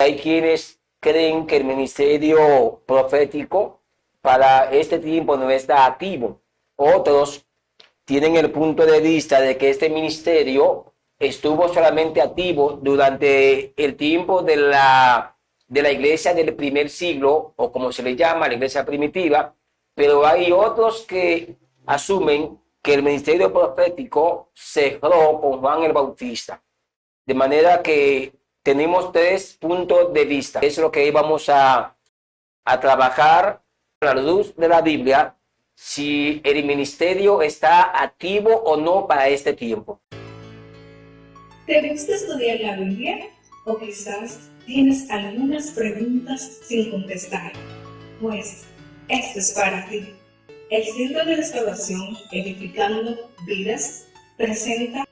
hay quienes creen que el ministerio profético para este tiempo no está activo. Otros tienen el punto de vista de que este ministerio estuvo solamente activo durante el tiempo de la iglesia del primer siglo, o como se le llama, la iglesia primitiva, pero hay otros que asumen que el ministerio profético cerró con Juan el Bautista. De manera que tenemos tres puntos de vista. Es lo que vamos a trabajar a la luz de la Biblia, si el ministerio está activo o no para este tiempo. ¿Te gusta estudiar la Biblia? ¿O quizás tienes algunas preguntas sin contestar? Pues esto es para ti. El Centro de Restauración Edificando Vidas presenta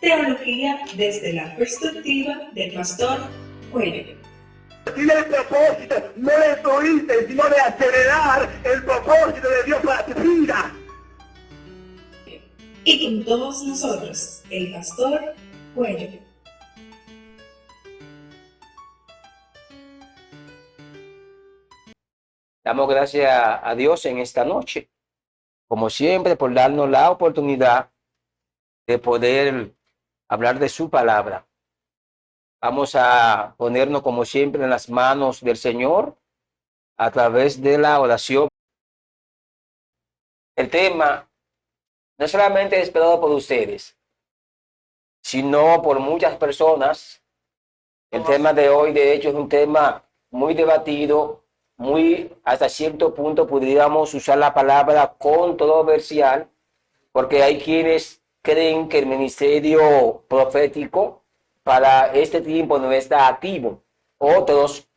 Teología desde la perspectiva del pastor Cuello. Tiene el propósito no de destruirte, sino de acelerar el propósito de Dios para tu vida. Y con todos nosotros, el pastor Cuello. Damos gracias a Dios en esta noche, como siempre, por darnos la oportunidad de poder hablar de su palabra. Vamos a ponernos, como siempre, en las manos del Señor a través de la oración. El tema no solamente es esperado por ustedes, sino por muchas personas. El tema de hoy, de hecho, es un tema muy debatido, muy, hasta cierto punto podríamos usar la palabra controversial, porque hay quienes creen que el ministerio profético para este tiempo no está activo. Otros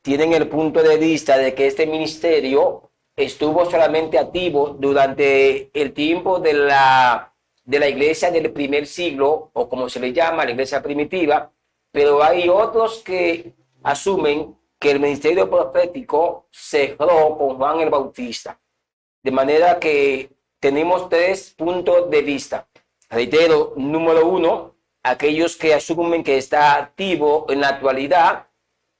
tienen el punto de vista de que este ministerio estuvo solamente activo durante el tiempo de la iglesia del primer siglo, o como se le llama, la iglesia primitiva, pero hay otros que asumen que el ministerio profético cerró con Juan el Bautista. De manera que tenemos tres puntos de vista. Reitero, número uno, aquellos que asumen que está activo en la actualidad.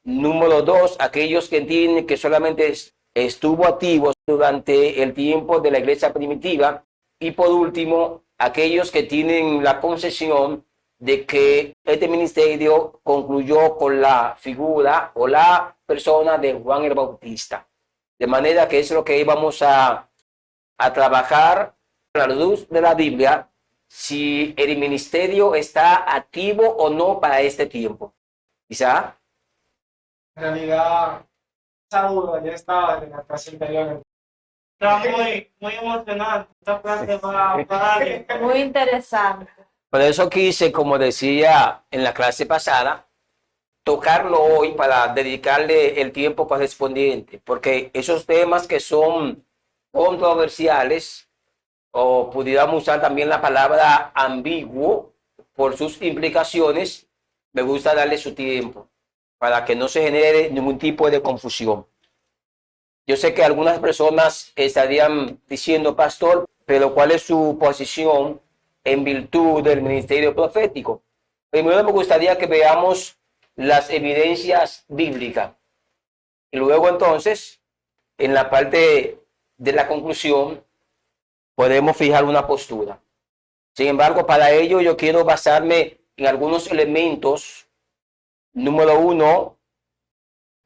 Número dos, aquellos que entienden que solamente estuvo activo durante el tiempo de la iglesia primitiva. Y por último, aquellos que tienen la concepción de que este ministerio concluyó con la figura o la persona de Juan el Bautista. De manera que es lo que íbamos a trabajar a la luz de la Biblia, si el ministerio está activo o no para este tiempo. Quizá. En realidad, esa duda ya estaba en la clase anterior. Estaba muy emocionante. Esta clase para alguien. Muy interesante. Por eso quise, como decía en la clase pasada, tocarlo hoy para dedicarle el tiempo correspondiente, porque esos temas que son controversiales, o pudiéramos usar también la palabra ambiguo por sus implicaciones, me gusta darle su tiempo para que no se genere ningún tipo de confusión. Yo sé que algunas personas estarían diciendo, pastor, pero ¿cuál es su posición en virtud del ministerio profético? Primero me gustaría que veamos las evidencias bíblicas y luego entonces, en la parte de la conclusión, podemos fijar una postura. Sin embargo, para ello yo quiero basarme en algunos elementos. Número uno,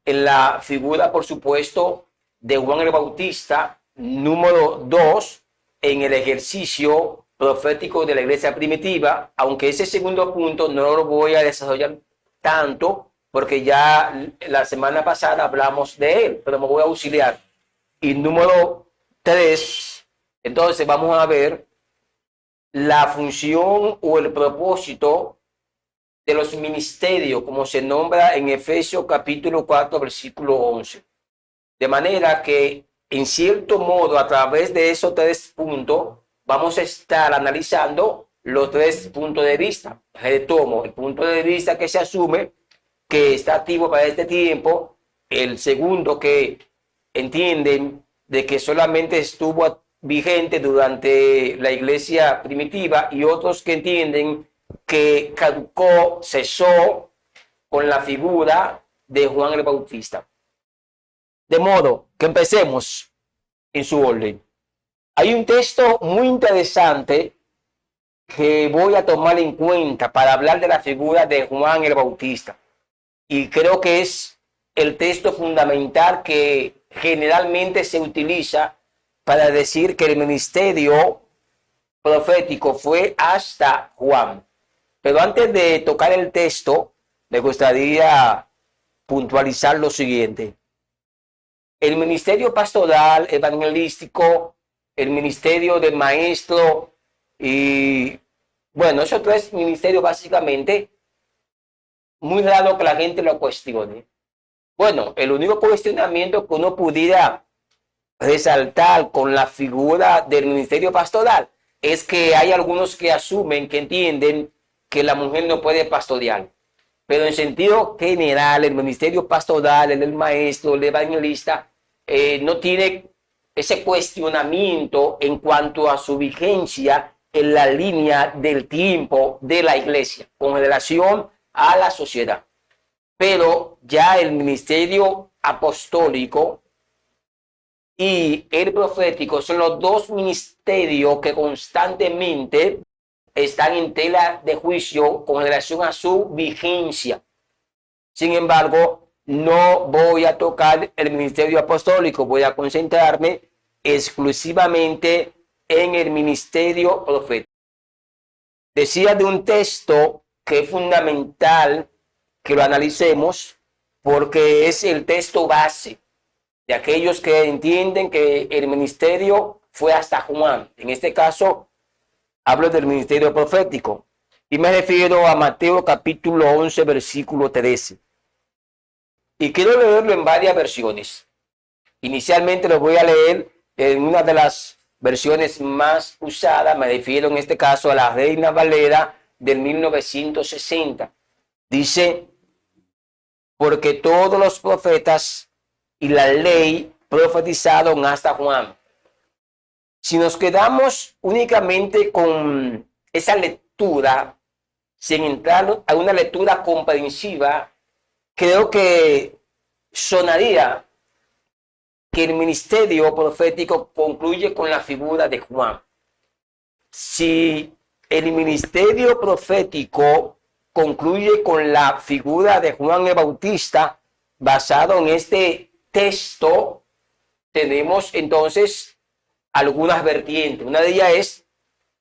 en la figura, por supuesto, de Juan el Bautista. Número dos, en el ejercicio profético de la iglesia primitiva, aunque ese segundo punto no lo voy a desarrollar tanto, porque ya la semana pasada hablamos de él, pero me voy a auxiliar. Y número tres, entonces vamos a ver la función o el propósito de los ministerios, como se nombra en Efesios capítulo 4, versículo 11. De manera que, en cierto modo, a través de esos tres puntos, vamos a estar analizando los tres puntos de vista. Retomo el punto de vista que se asume que está activo para este tiempo, el segundo que entienden de que solamente estuvo vigente durante la iglesia primitiva, y otros que entienden que caducó, cesó con la figura de Juan el Bautista. De modo que empecemos en su orden. Hay un texto muy interesante que voy a tomar en cuenta para hablar de la figura de Juan el Bautista. Y creo que es el texto fundamental que generalmente se utiliza para decir que el ministerio profético fue hasta Juan. Pero antes de tocar el texto, me gustaría puntualizar lo siguiente. El ministerio pastoral, evangelístico, el ministerio de maestro y, bueno, esos tres ministerios básicamente, muy raro que la gente lo cuestione. Bueno, el único cuestionamiento que uno pudiera resaltar con la figura del ministerio pastoral es que hay algunos que asumen, que entienden que la mujer no puede pastorear. Pero en sentido general, el ministerio pastoral, el maestro, el evangelista, no tiene ese cuestionamiento en cuanto a su vigencia en la línea del tiempo de la iglesia con relación a la sociedad. Pero ya el ministerio apostólico y el profético son los dos ministerios que constantemente están en tela de juicio con relación a su vigencia. Sin embargo, no voy a tocar el ministerio apostólico, voy a concentrarme exclusivamente en el ministerio profético. Decía de un texto que es fundamental que lo analicemos porque es el texto base de aquellos que entienden que el ministerio fue hasta Juan. En este caso, hablo del ministerio profético y me refiero a Mateo capítulo 11, versículo 13. Y quiero leerlo en varias versiones. Inicialmente lo voy a leer en una de las versiones más usadas, me refiero en este caso a la Reina Valera del 1960. Dice, porque todos los profetas y la ley profetizaron hasta Juan. Si nos quedamos únicamente con esa lectura, sin entrar a una lectura comprensiva, creo que sonaría que el ministerio profético concluye con la figura de Juan. Si el ministerio profético concluye con la figura de Juan el Bautista, basado en este texto, tenemos entonces algunas vertientes. Una de ellas es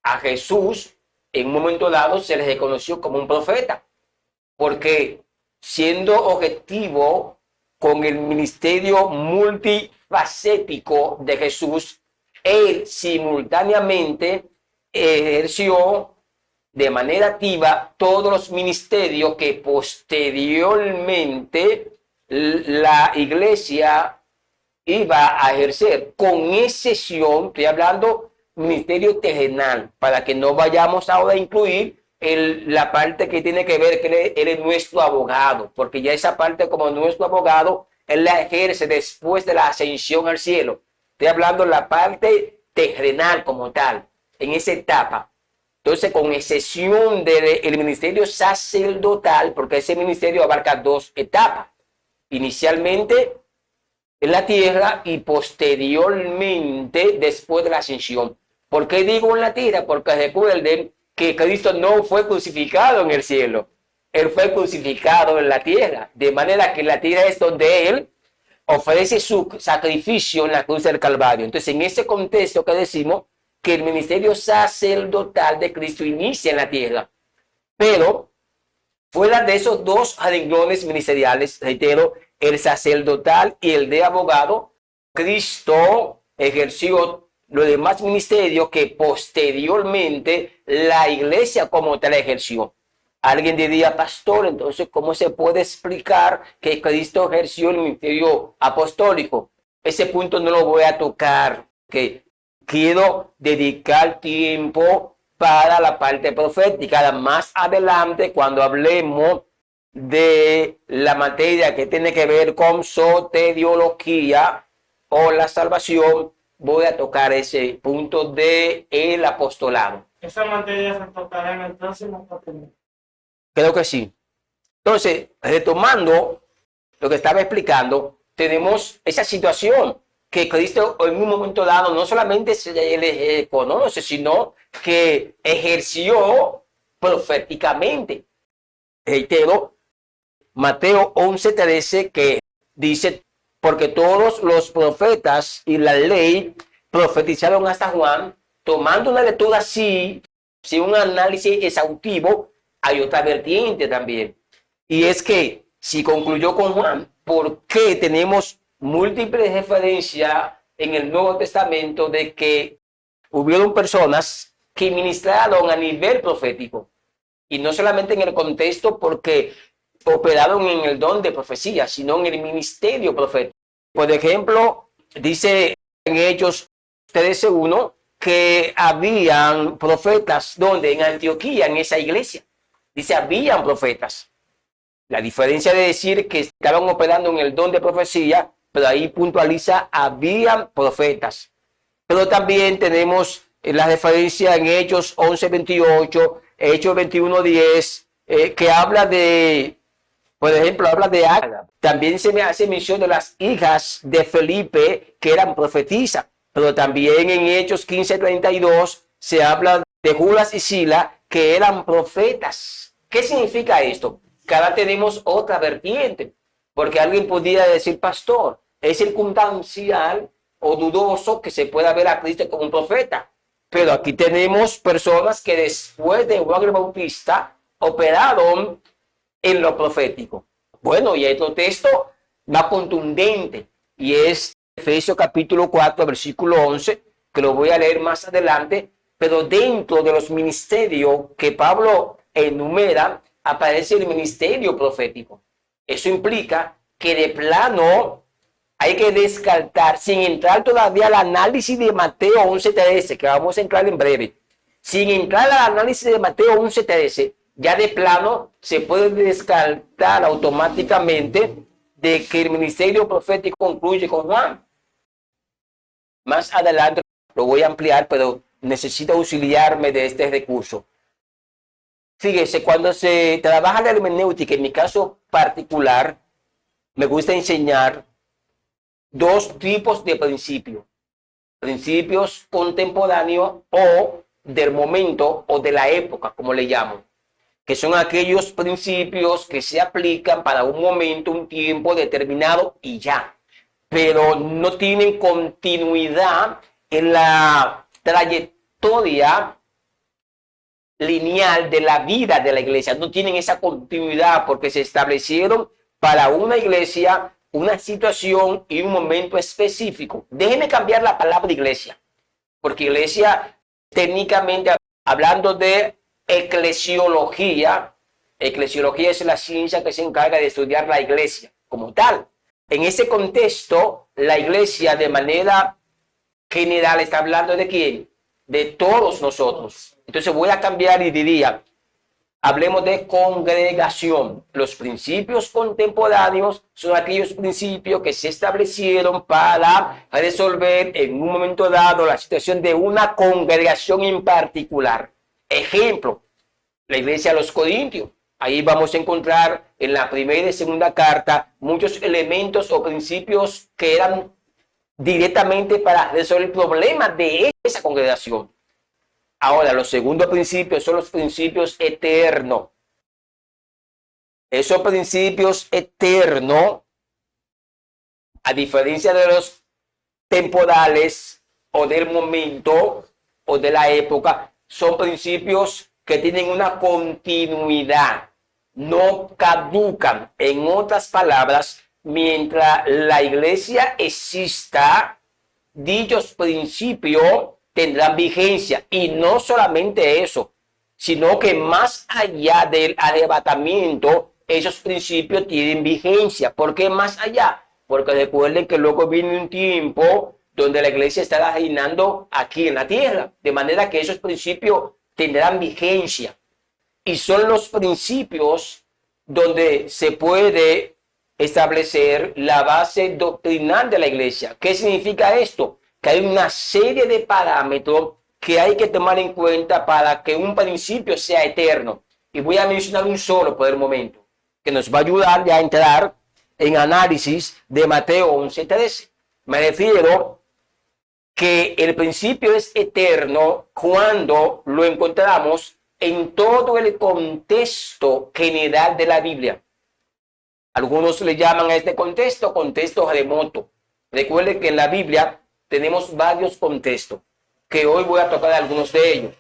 a Jesús, en un momento dado se le reconoció como un profeta, porque siendo objetivo con el ministerio multifacético de Jesús, él simultáneamente ejerció de manera activa todos los ministerios que posteriormente la iglesia iba a ejercer, con excepción, estoy hablando ministerio terrenal, para que no vayamos ahora a incluir la parte que tiene que ver que él es nuestro abogado, porque ya esa parte como nuestro abogado, él la ejerce después de la ascensión al cielo. Estoy hablando de la parte terrenal como tal, en esa etapa. Entonces, con excepción del ministerio sacerdotal, porque ese ministerio abarca dos etapas. Inicialmente en la tierra y posteriormente después de la ascensión. ¿Por qué digo en la tierra? Porque recuerden que Cristo no fue crucificado en el cielo. Él fue crucificado en la tierra. De manera que la tierra es donde Él ofrece su sacrificio en la cruz del Calvario. Entonces, en ese contexto que decimos que el ministerio sacerdotal de Cristo inicia en la tierra. Pero, fuera de esos dos renglones ministeriales, reitero, el sacerdotal y el de abogado, Cristo ejerció los demás ministerios que posteriormente la iglesia como tal ejerció. Alguien diría, pastor, entonces, ¿cómo se puede explicar que Cristo ejerció el ministerio apostólico? Ese punto no lo voy a tocar, que quiero dedicar tiempo para la parte profética. Más adelante, cuando hablemos de la materia que tiene que ver con soteriología o la salvación, voy a tocar ese punto de el apostolado. Esa materia se tocará en el próximo capítulo. Creo que sí. Entonces, retomando lo que estaba explicando, tenemos esa situación que Cristo en un momento dado no solamente se le conoce, sino que ejerció proféticamente. Reitero, Mateo 11:13, que dice, porque todos los profetas y la ley profetizaron hasta Juan. Tomando una lectura así, sin un análisis exhaustivo, hay otra vertiente también. Y es que, si concluyó con Juan, ¿por qué tenemos múltiples referencias en el Nuevo Testamento de que hubieron personas que ministraron a nivel profético? Y no solamente en el contexto porque operaron en el don de profecía, sino en el ministerio profético. Por ejemplo, dice en Hechos 13:1 que habían profetas, donde en Antioquía, en esa iglesia, dice habían profetas. La diferencia de decir que estaban operando en el don de profecía, pero ahí puntualiza habían profetas. Pero también tenemos la referencia en Hechos 11:28, Hechos 21:10, que habla de, por ejemplo, habla de Ágaba. También se me hace mención de las hijas de Felipe que eran profetisas. Pero también en Hechos 15:32 se habla de Judas y Sila que eran profetas. ¿Qué significa esto? Que ahora tenemos otra vertiente. Porque alguien podría decir, pastor, es circunstancial o dudoso que se pueda ver a Cristo como un profeta. Pero aquí tenemos personas que después de Juan el Bautista operaron en lo profético. Bueno, y hay otro texto más contundente, y es Efesios capítulo 4, versículo 11, que lo voy a leer más adelante, pero dentro de los ministerios que Pablo enumera, aparece el ministerio profético. Eso implica que de plano hay que descartar, sin entrar todavía al análisis de Mateo 11:13, que vamos a entrar en breve, sin entrar al análisis de Mateo 11:13, ya de plano se puede descartar automáticamente de que el ministerio profético concluye con Juan. Más adelante lo voy a ampliar, pero necesito auxiliarme de este recurso. Fíjese, cuando se trabaja la hermenéutica, en mi caso particular, me gusta enseñar dos tipos de principios. Principios contemporáneos o del momento o de la época, como le llamo, que son aquellos principios que se aplican para un momento, un tiempo determinado y ya, pero no tienen continuidad en la trayectoria lineal de la vida de la iglesia. No tienen esa continuidad porque se establecieron para una iglesia, una situación y un momento específico. Déjenme cambiar la palabra iglesia, porque iglesia, técnicamente hablando de eclesiología es la ciencia que se encarga de estudiar la iglesia como tal. En ese contexto, la iglesia de manera general está hablando ¿de quién? De todos nosotros. Entonces voy a cambiar y diría, hablemos de congregación. Los principios contemporáneos son aquellos principios que se establecieron para resolver en un momento dado la situación de una congregación en particular. Ejemplo, la iglesia de los Corintios. Ahí vamos a encontrar en la primera y segunda carta muchos elementos o principios que eran directamente para resolver el problema de esa congregación. Ahora, los segundos principios son los principios eternos. Esos principios eternos, a diferencia de los temporales o del momento o de la época, son principios que tienen una continuidad, no caducan. En otras palabras, mientras la iglesia exista, dichos principios tendrán vigencia. Y no solamente eso, sino que más allá del arrebatamiento, esos principios tienen vigencia. ¿Por qué más allá? Porque recuerden que luego viene un tiempo donde la iglesia estará reinando aquí en la tierra, de manera que esos principios tendrán vigencia. Y son los principios donde se puede establecer la base doctrinal de la iglesia. ¿Qué significa esto? Que hay una serie de parámetros que hay que tomar en cuenta para que un principio sea eterno. Y voy a mencionar un solo por el momento, que nos va a ayudar ya a entrar en análisis de Mateo 11:13. Me refiero que el principio es eterno cuando lo encontramos en todo el contexto general de la Biblia. Algunos le llaman a este contexto remoto. Recuerden que en la Biblia tenemos varios contextos, que hoy voy a tocar algunos de ellos.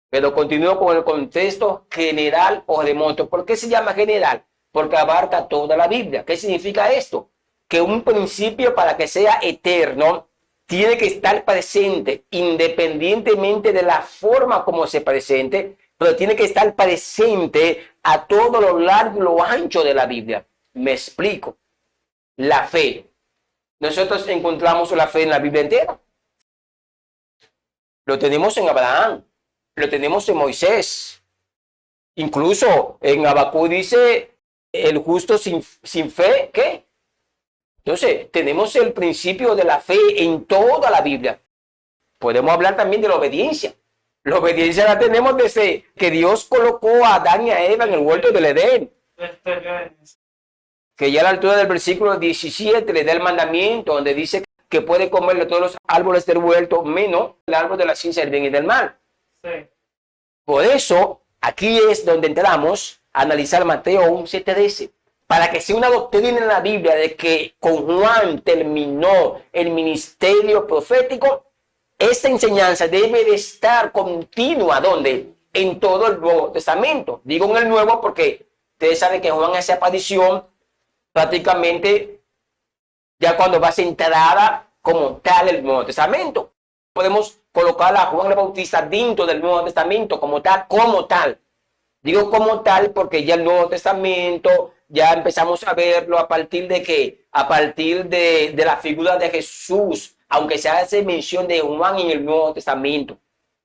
Pero continúo con el contexto general o remoto. ¿Por qué se llama general? Porque abarca toda la Biblia. ¿Qué significa esto? Que un principio, para que sea eterno, tiene que estar presente independientemente de la forma como se presente, pero tiene que estar presente a todo lo largo y lo ancho de la Biblia. Me explico. La fe. Nosotros encontramos la fe en la Biblia entera. Lo tenemos en Abraham, lo tenemos en Moisés. Incluso en Habacuc dice, el justo sin fe, ¿qué? Entonces, tenemos el principio de la fe en toda la Biblia. Podemos hablar también de la obediencia. La obediencia la tenemos desde que Dios colocó a Adán y a Eva en el huerto del Edén. Que ya a la altura del versículo 17 le da el mandamiento donde dice que puede comerle todos los árboles del huerto, menos el árbol de la ciencia del bien y del mal. Sí. Por eso, aquí es donde entramos a analizar Mateo 11:13. Para que sea una doctrina en la Biblia de que con Juan terminó el ministerio profético, esta enseñanza debe de estar continua, ¿dónde? En todo el Nuevo Testamento. Digo en el Nuevo porque ustedes saben que Juan hace aparición prácticamente ya cuando va centrada como tal el Nuevo Testamento. Podemos colocar a Juan el Bautista dentro del Nuevo Testamento como tal. Digo como tal porque ya el Nuevo Testamento ya empezamos a verlo a partir de que, a partir de la figura de Jesús, aunque se hace mención de Juan en el Nuevo Testamento.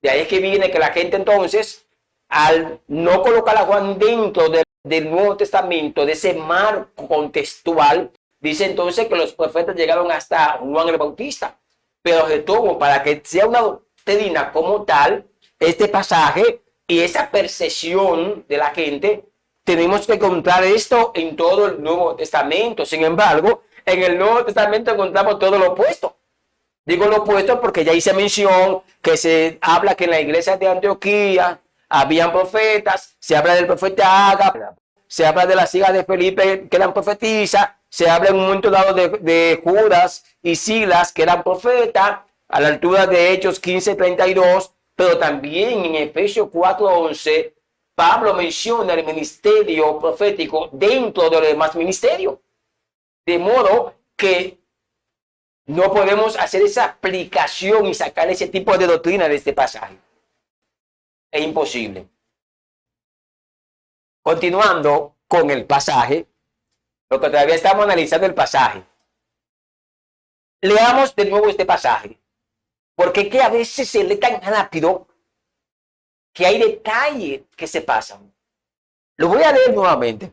De ahí es que viene que la gente entonces, al no colocar a Juan dentro del Nuevo Testamento, de ese marco contextual, dice entonces que los profetas llegaron hasta Juan el Bautista. Pero de todo, para que sea una doctrina como tal, este pasaje y esa percepción de la gente, tenemos que encontrar esto en todo el Nuevo Testamento. Sin embargo, en el Nuevo Testamento encontramos todo lo opuesto. Digo lo opuesto porque ya hice mención que se habla que en la iglesia de Antioquía habían profetas, se habla del profeta Ágabo, se habla de las hijas de Felipe que eran profetisas, se habla en un momento dado de Judas y Silas que eran profetas, a la altura de Hechos 15:32, pero también en Efesios 4:11, Pablo menciona el ministerio profético dentro de los demás ministerios. De modo que no podemos hacer esa aplicación y sacar ese tipo de doctrina de este pasaje. Es imposible. Continuando con el pasaje, porque todavía estamos analizando el pasaje. Leamos de nuevo este pasaje, porque es que a veces se lee tan rápido que hay detalles que se pasan. Lo voy a leer nuevamente.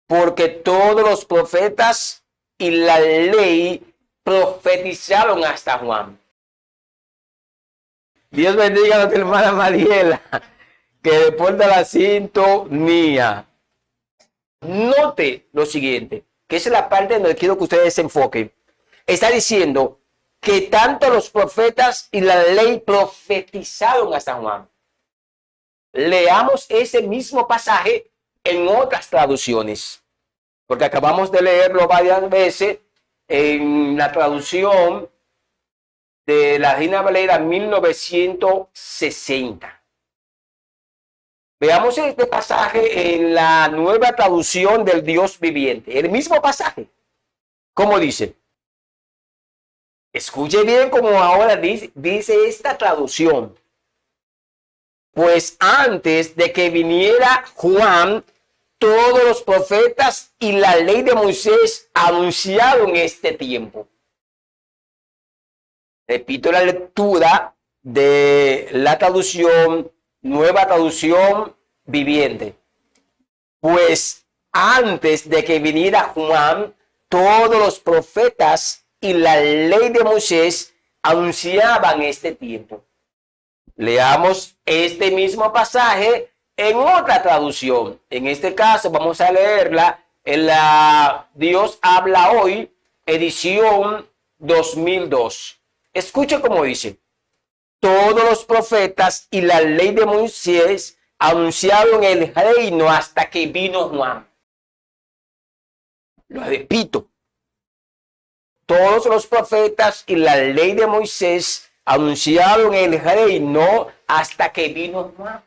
Porque todos los profetas y la ley profetizaron hasta Juan. Dios bendiga a nuestra hermana Mariela, que deporta la sintonía. Note lo siguiente, que esa es la parte donde quiero que ustedes se enfoquen. Está diciendo que tanto los profetas y la ley profetizaron hasta Juan. Leamos ese mismo pasaje en otras traducciones, porque acabamos de leerlo varias veces en la traducción de la Reina Valera 1960. Veamos este pasaje en la nueva traducción del Dios viviente. El mismo pasaje. ¿Cómo dice? Escuche bien como ahora dice esta traducción. Pues antes de que viniera Juan, todos los profetas y la ley de Moisés anunciaron este tiempo. Repito la lectura de la traducción, nueva traducción viviente. Pues antes de que viniera Juan, todos los profetas y la ley de Moisés anunciaban este tiempo. Leamos este mismo pasaje en otra traducción. En este caso vamos a leerla en la Dios habla hoy, edición 2002. Escuche cómo dice: todos los profetas y la ley de Moisés anunciaron el reino hasta que vino Juan. Lo repito. Todos los profetas y la ley de Moisés anunciaron el reino hasta que vino Juan.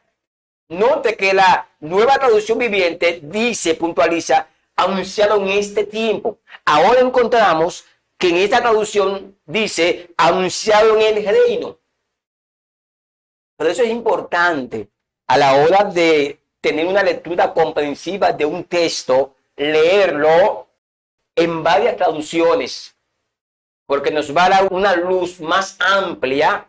Note que la Nueva Traducción Viviente dice, puntualiza, anunciado en este tiempo. Ahora encontramos que en esta traducción dice anunciado en el reino. Por eso es importante a la hora de tener una lectura comprensiva de un texto, leerlo en varias traducciones, porque nos va a dar una luz más amplia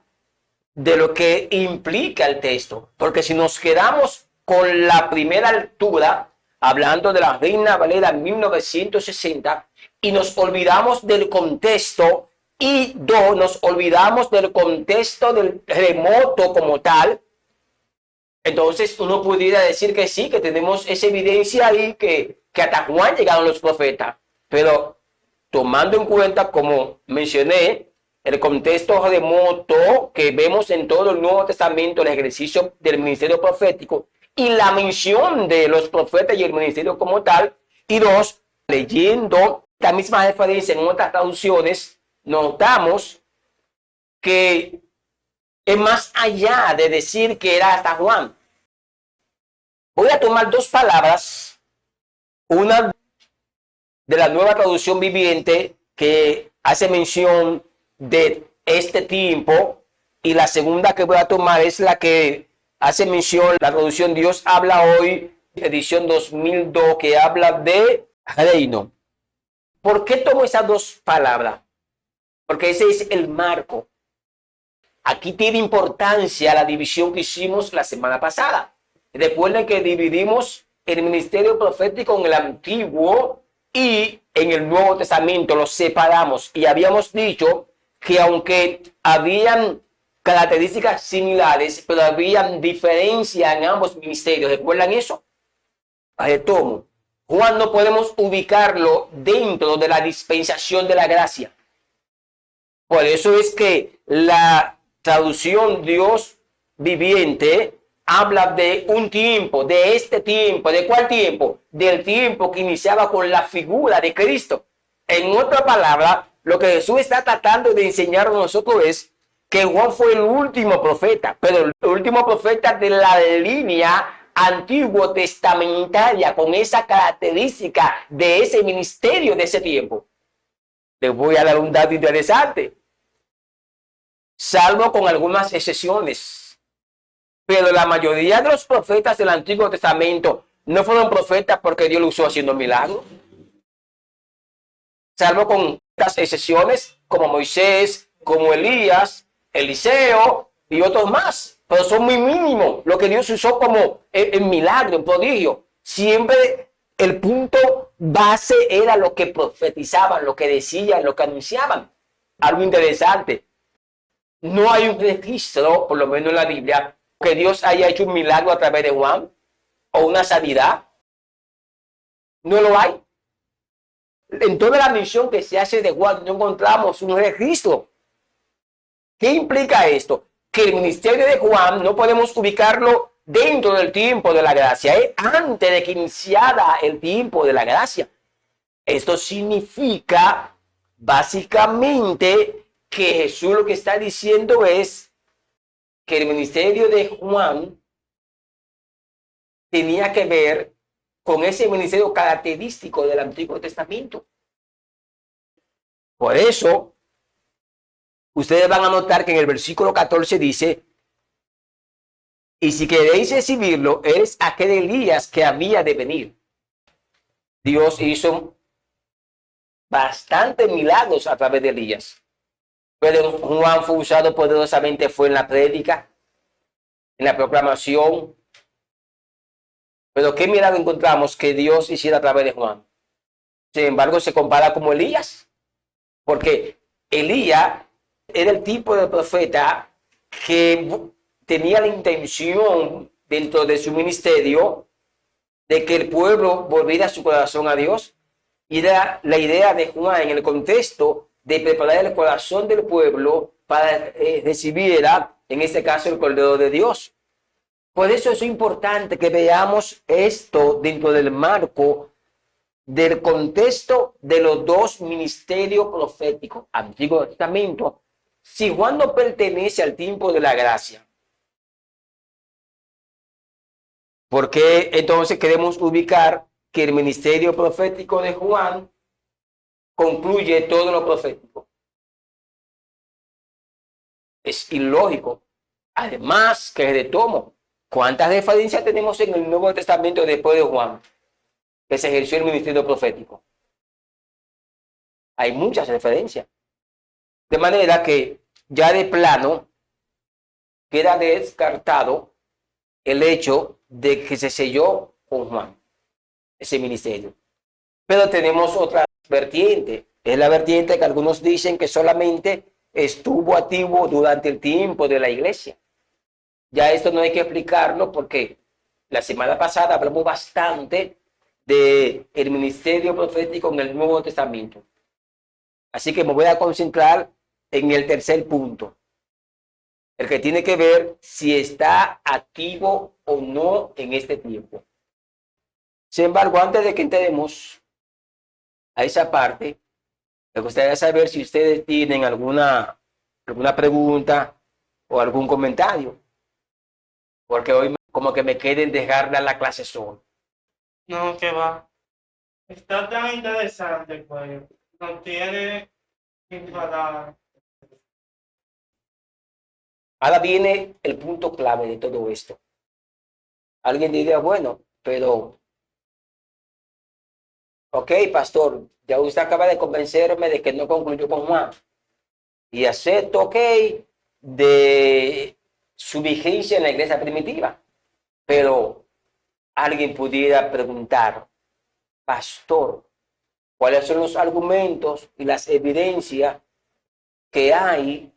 de lo que implica el texto. Porque si nos quedamos con la primera lectura, hablando de la Reina Valera 1960, y nos olvidamos del contexto, y nos olvidamos del contexto del remoto como tal, entonces uno pudiera decir que sí, que tenemos esa evidencia ahí, que hasta Juan llegaron los profetas, pero tomando en cuenta, como mencioné, el contexto remoto que vemos en todo el Nuevo Testamento, el ejercicio del ministerio profético y la mención de los profetas y el ministerio como tal, y dos, leyendo la misma referencia en otras traducciones, notamos que es más allá de decir que era hasta Juan. Voy a tomar dos palabras, una de la Nueva Traducción Viviente que hace mención de este tiempo, y la segunda que voy a tomar es la que hace mención, la traducción Dios habla hoy, edición 2002, que habla de reino. ¿Por qué tomo esas dos palabras? Porque ese es el marco. Aquí tiene importancia la división que hicimos la semana pasada. Recuerden que dividimos el ministerio profético en el Antiguo y en el Nuevo Testamento, los separamos, y habíamos dicho que aunque habían características similares, pero habían diferencia en ambos ministerios. ¿Recuerdan eso? Retomo. Juan no podemos ubicarlo dentro de la dispensación de la gracia. Por eso es que la traducción Dios viviente habla de un tiempo, de este tiempo. ¿De cuál tiempo? Del tiempo que iniciaba con la figura de Cristo. En otra palabra, lo que Jesús está tratando de enseñar a nosotros es que Juan fue el último profeta, pero el último profeta de la línea antiguo testamentaria, con esa característica de ese ministerio de ese tiempo. Les voy a dar un dato interesante, salvo con algunas excepciones, pero la mayoría de los profetas del Antiguo Testamento no fueron profetas porque Dios lo usó haciendo milagros, salvo con las excepciones como Moisés, como Elías, Eliseo y otros más, pero son muy mínimos lo que Dios usó como en milagro, en prodigio. Siempre el punto base era lo que profetizaban, lo que decían, lo que anunciaban. Algo interesante, no hay un registro, por lo menos en la Biblia, que Dios haya hecho un milagro a través de Juan o una sanidad. No lo hay. En toda la misión que se hace de Juan no encontramos un registro. ¿Qué implica esto? Que el ministerio de Juan no podemos ubicarlo dentro del tiempo de la gracia, antes de que iniciara el tiempo de la gracia. Esto significa básicamente que Jesús lo que está diciendo es que el ministerio de Juan tenía que ver con ese ministerio característico del Antiguo Testamento. Por eso, ustedes van a notar que en el versículo 14 dice: y si queréis recibirlo, es aquel Elías que había de venir. Dios hizo bastantes milagros a través de Elías. Pero Juan fue usado poderosamente, fue en la prédica, en la proclamación. Pero ¿qué milagro encontramos que Dios hiciera a través de Juan? Sin embargo, se compara como Elías, porque Elías era el tipo de profeta que tenía la intención dentro de su ministerio de que el pueblo volviera su corazón a Dios. Y era la idea de Juan en el contexto de preparar el corazón del pueblo para recibir, en este caso, el Cordero de Dios. Por eso es importante que veamos esto dentro del marco del contexto de los dos ministerios proféticos, Antiguo Testamento. Si Juan no pertenece al tiempo de la gracia, ¿por qué entonces queremos ubicar que el ministerio profético de Juan concluye todo lo profético? Es ilógico. Además, que retomo, ¿cuántas referencias tenemos en el Nuevo Testamento después de Juan que se ejerció el ministerio profético? Hay muchas referencias. De manera que ya de plano queda descartado el hecho de que se selló con Juan ese ministerio. Pero tenemos otra vertiente. Es la vertiente que algunos dicen que solamente estuvo activo durante el tiempo de la iglesia. Ya esto no hay que explicarlo porque la semana pasada hablamos bastante del ministerio profético en el Nuevo Testamento. Así que me voy a concentrar en el tercer punto, el que tiene que ver si está activo o no en este tiempo. Sin embargo, antes de que entremos a esa parte, me gustaría saber si ustedes tienen alguna pregunta o algún comentario, porque hoy como que me quieren dejar dar la clase solo. No, que va. Está tan interesante, pues. No tiene para... Ahora viene el punto clave de todo esto. Alguien diría, bueno, pero, ok, pastor, ya usted acaba de convencerme de que no concluyó con Juan. Y acepto, ok, de su vigencia en la iglesia primitiva. Pero alguien pudiera preguntar, pastor, ¿cuáles son los argumentos y las evidencias que hay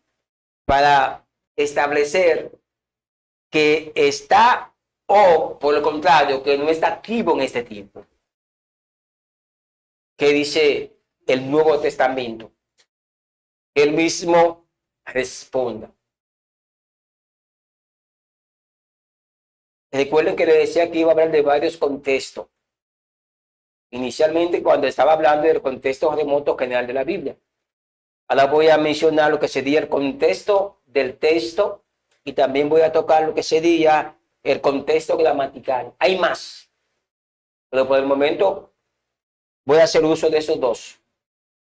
para establecer que está o, por el contrario, que no está activo en este tiempo? ¿Qué dice el Nuevo Testamento? Él mismo responda. Recuerden que le decía que iba a hablar de varios contextos. Inicialmente, cuando estaba hablando del contexto remoto general de la Biblia. Ahora voy a mencionar lo que sería el contexto del texto y también voy a tocar lo que sería el contexto gramatical. Hay más, pero por el momento voy a hacer uso de esos dos.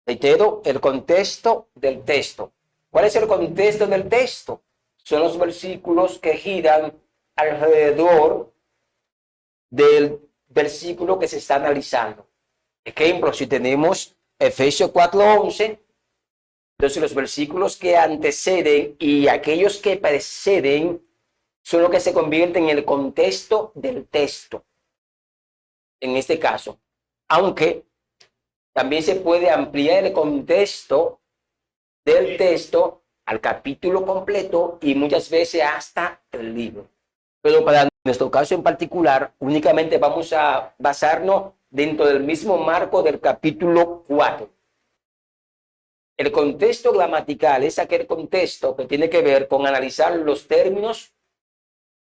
Reitero, el contexto del texto. ¿Cuál es el contexto del texto? Son los versículos que giran alrededor del versículo que se está analizando. Ejemplo, si tenemos Efesios 4:11, entonces los versículos que anteceden y aquellos que preceden son los que se convierten en el contexto del texto. En este caso, aunque también se puede ampliar el contexto del texto al capítulo completo y muchas veces hasta el libro. Pero para nuestro caso en particular, únicamente vamos a basarnos dentro del mismo marco del capítulo 4. El contexto gramatical es aquel contexto que tiene que ver con analizar los términos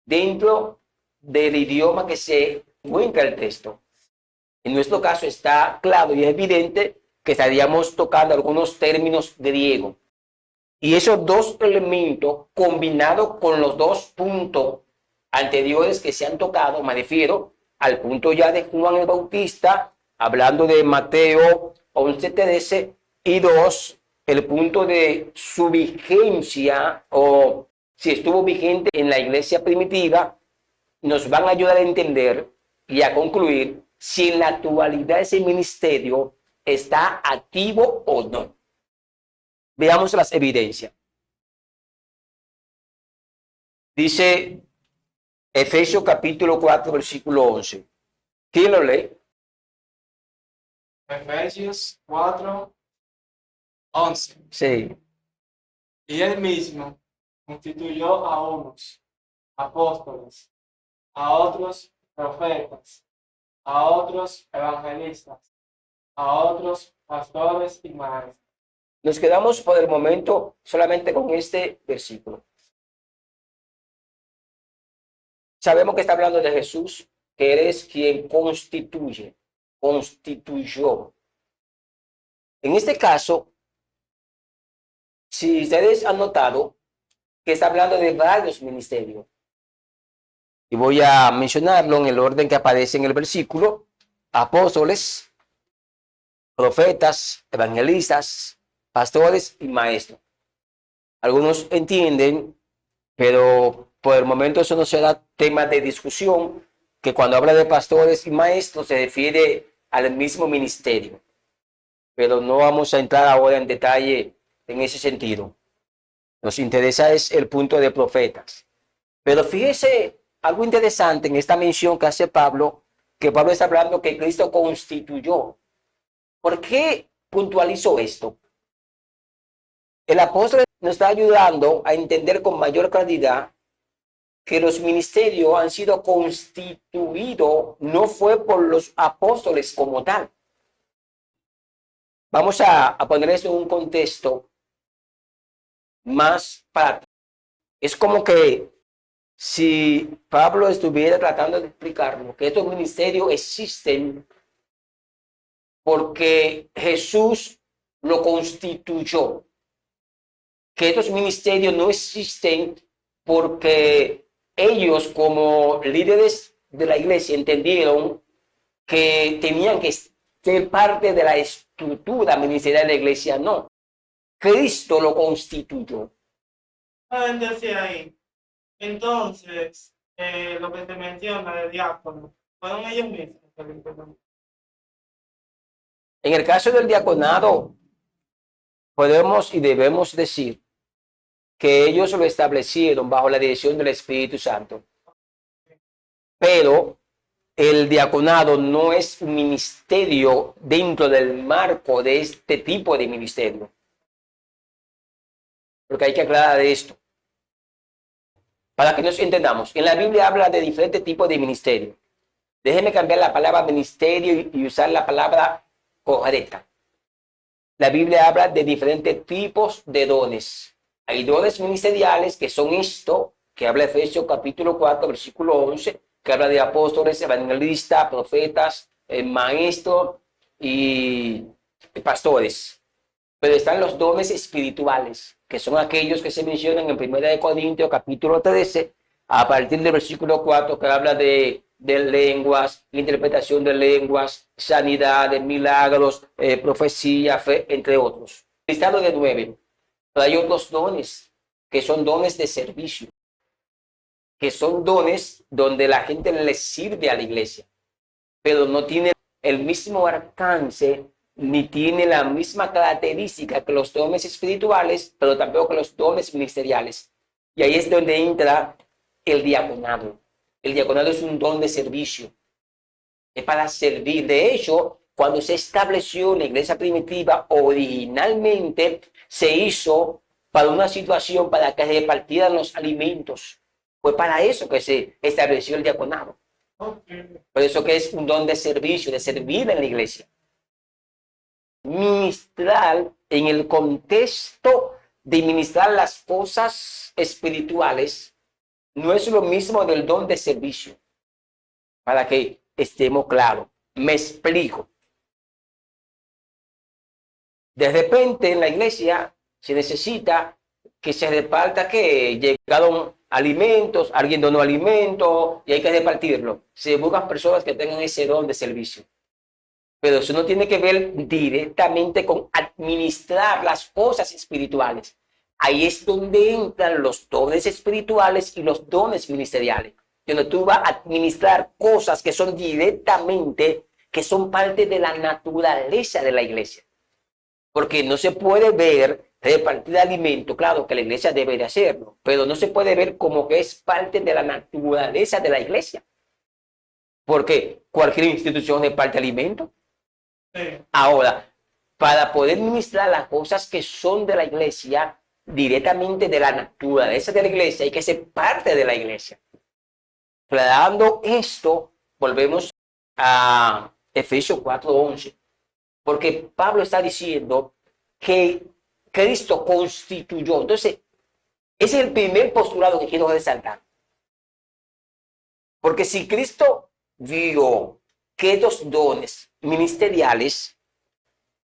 dentro del idioma que se encuentra el texto. En nuestro caso está claro y es evidente que estaríamos tocando algunos términos griegos. Y esos dos elementos combinados con los dos puntos anteriores que se han tocado, me refiero al punto ya de Juan el Bautista, hablando de Mateo 11:13, y dos, el punto de su vigencia o si estuvo vigente en la iglesia primitiva, nos van a ayudar a entender y a concluir si en la actualidad ese ministerio está activo o no. Veamos las evidencias. Dice Efesios capítulo 4, versículo 11. ¿Quién lo lee? Efesios 4:11. Sí. Y él mismo constituyó a unos apóstoles, a otros profetas, a otros evangelistas, a otros pastores y maestros. Nos quedamos por el momento solamente con este versículo. Sabemos que está hablando de Jesús, que eres quien constituyó. En este caso, si ustedes han notado que está hablando de varios ministerios, y voy a mencionarlo en el orden que aparece en el versículo: apóstoles, profetas, evangelistas, pastores y maestros. Algunos entienden, pero por el momento eso no será tema de discusión, que cuando habla de pastores y maestros se refiere al mismo ministerio. Pero no vamos a entrar ahora en detalle en ese sentido. Nos interesa es el punto de profetas. Pero fíjese algo interesante en esta mención que hace Pablo, que Pablo está hablando que Cristo constituyó. ¿Por qué puntualizó esto? El apóstol nos está ayudando a entender con mayor claridad que los ministerios han sido constituidos, no fue por los apóstoles como tal. Vamos a poner esto en un contexto más práctico. Es como que si Pablo estuviera tratando de explicarnos que estos ministerios existen porque Jesús lo constituyó, que estos ministerios no existen porque ellos como líderes de la iglesia entendieron que tenían que ser parte de la estructura ministerial de la iglesia. No, Cristo lo constituyó. Pueden decir ahí, entonces, lo que se menciona de diácono, fueron ellos mismos que lo implementaron. En el caso del diaconado, podemos y debemos decir que ellos lo establecieron bajo la dirección del Espíritu Santo. Pero el diaconado no es un ministerio dentro del marco de este tipo de ministerio. Porque hay que aclarar esto. Para que nos entendamos, en la Biblia habla de diferentes tipos de ministerio. Déjenme cambiar la palabra ministerio y usar la palabra correcta. La Biblia habla de diferentes tipos de dones. Hay dones ministeriales que son esto, que habla Efesios capítulo 4, versículo 11, que habla de apóstoles, evangelistas, profetas, maestros y pastores. Pero están los dones espirituales, que son aquellos que se mencionan en 1 Corintios capítulo 13, a partir del versículo 4, que habla de lenguas, interpretación de lenguas, sanidad, de milagros, profecía, fe, entre otros. Listado de 9. Pero hay otros dones, que son dones de servicio, que son dones donde la gente le sirve a la iglesia, pero no tiene el mismo alcance ni tiene la misma característica que los dones espirituales, pero tampoco que los dones ministeriales. Y ahí es donde entra el diaconado. El diaconado es un don de servicio. Es para servir. De hecho, cuando se estableció la iglesia primitiva, originalmente se hizo para una situación para que se repartieran los alimentos. Fue para eso que se estableció el diaconado. Por eso que es un don de servicio, de servir en la iglesia. Ministrar en el contexto de ministrar las cosas espirituales no es lo mismo del don de servicio. Para que estemos claros. Me explico. De repente en la iglesia se necesita que se reparta, que llegaron alimentos, alguien donó alimentos y hay que repartirlo. Se buscan personas que tengan ese don de servicio. Pero eso no tiene que ver directamente con administrar las cosas espirituales. Ahí es donde entran los dones espirituales y los dones ministeriales. Donde tú vas a administrar cosas que son directamente, que son parte de la naturaleza de la iglesia. Porque no se puede ver repartir alimento, claro que la iglesia debe de hacerlo, pero no se puede ver como que es parte de la naturaleza de la iglesia. Porque cualquier institución reparte alimento. Sí. Ahora, para poder ministrar las cosas que son de la iglesia, directamente de la naturaleza de la iglesia, hay que ser parte de la iglesia. Aclarando esto, volvemos a Efesios 4:11, porque Pablo está diciendo que Cristo constituyó. Entonces, ese es el primer postulado que quiero resaltar. Porque si Cristo vio que estos dones ministeriales